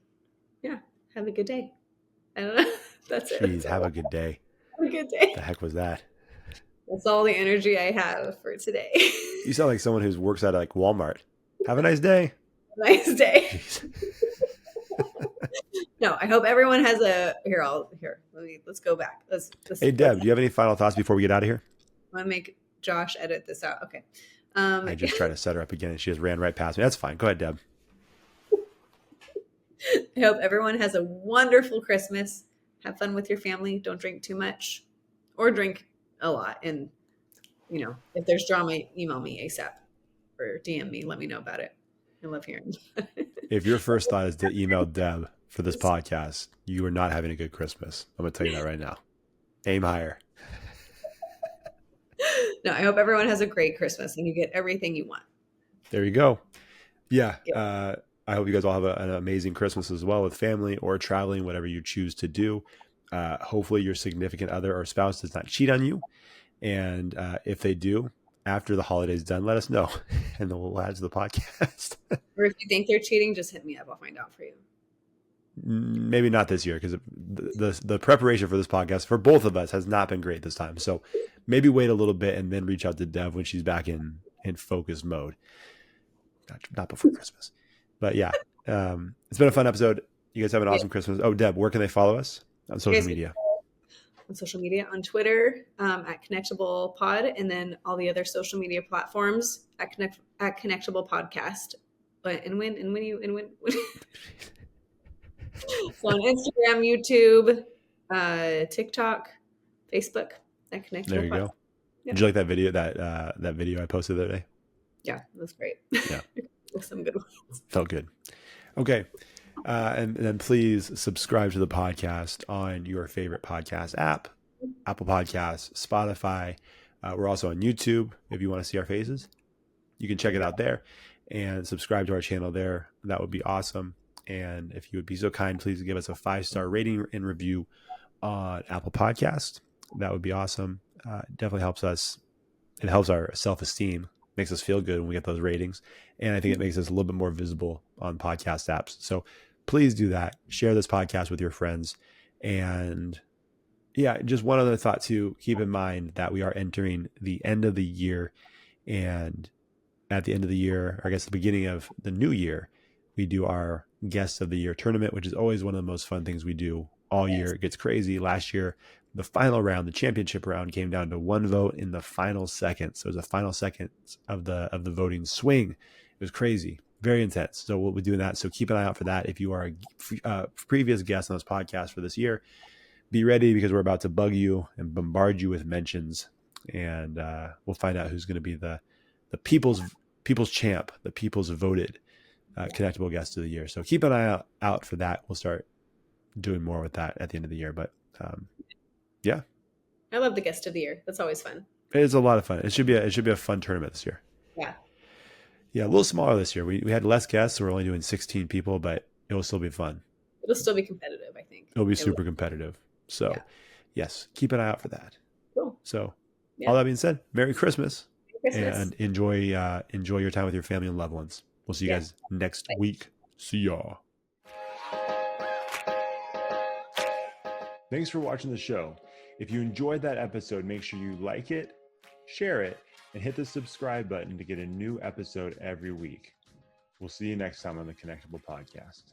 have a good day? I don't know. That's it. Jeez, have a good day. Have a good day. What the heck was that? That's all the energy I have for today. You sound like someone who works at like Walmart. Have a nice day. Nice day. No, I hope everyone has let's go back. Hey, Deb, do you have any final thoughts before we get out of here? I want to make Josh edit this out. Okay. I just tried to set her up again, and she just ran right past me. That's fine. Go ahead, Deb. I hope everyone has a wonderful Christmas. Have fun with your family. Don't drink too much, or drink a lot. And if there's drama, email me ASAP or DM me. Let me know about it. I love hearing. If your first thought is to email Deb for this podcast, you are not having a good Christmas. I'm going to tell you that right now. Aim higher. No, I hope everyone has a great Christmas and you get everything you want. There you go. Yeah. I hope you guys all have an amazing Christmas as well with family or traveling, whatever you choose to do. Hopefully your significant other or spouse does not cheat on you. And if they do, after the holiday's done, let us know, and then we'll add to the podcast. Or if you think they're cheating, just hit me up. I'll find out for you. Maybe not this year, because the preparation for this podcast for both of us has not been great this time. So maybe wait a little bit and then reach out to Dev when she's back in focus mode. Not before Christmas. But yeah, it's been a fun episode. You guys have an awesome Christmas. Oh, Deb, where can they follow us on social media? On social media, on Twitter at Connectable Pod, and then all the other social media platforms at Connectable Podcast. And when so on Instagram, YouTube, TikTok, Facebook at Connectable. There you Pod. go. Yeah. Did you like that video that video I posted the other day? Yeah, it was great. Yeah. Some good ones. Felt good. Okay. And then please subscribe to the podcast on your favorite podcast app, Apple Podcasts, Spotify. We're also on YouTube. If you want to see our faces, you can check it out there and subscribe to our channel there. That would be awesome. And if you would be so kind, please give us a 5-star rating and review on Apple Podcast. That would be awesome. Definitely helps us. It helps our self-esteem, makes us feel good when we get those ratings. And I think it makes us a little bit more visible on podcast apps. So please do that. Share this podcast with your friends. And yeah, just one other thought to keep in mind that we are entering the end of the year. And at the end of the year, or I guess the beginning of the new year, we do our Guest of the Year tournament, which is always one of the most fun things we do all year. It gets crazy. Last year, the final round, the championship round, came down to one vote in the final second. So it was the final second of the voting swing. It was crazy, very intense. So we'll be doing that. So keep an eye out for that. If you are a previous guest on this podcast for this year, be ready because we're about to bug you and bombard you with mentions, and we'll find out who's going to be the people's champ, the people's voted Connectable guest of the year. So keep an eye out for that. We'll start doing more with that at the end of the year. But yeah, I love the guest of the year. That's always fun. it's a lot of fun. It should be a fun tournament this year. Yeah. Yeah, a little smaller this year. We had less guests, so we're only doing 16 people, but it will still be fun. It'll still be competitive, I think. It'll be super competitive. So yes, keep an eye out for that. Cool. So all that being said, Merry Christmas. And enjoy your time with your family and loved ones. We'll see you guys next week. See y'all. Thanks for watching the show. If you enjoyed that episode, make sure you like it, share it, and hit the subscribe button to get a new episode every week. We'll see you next time on the Connectable Podcast.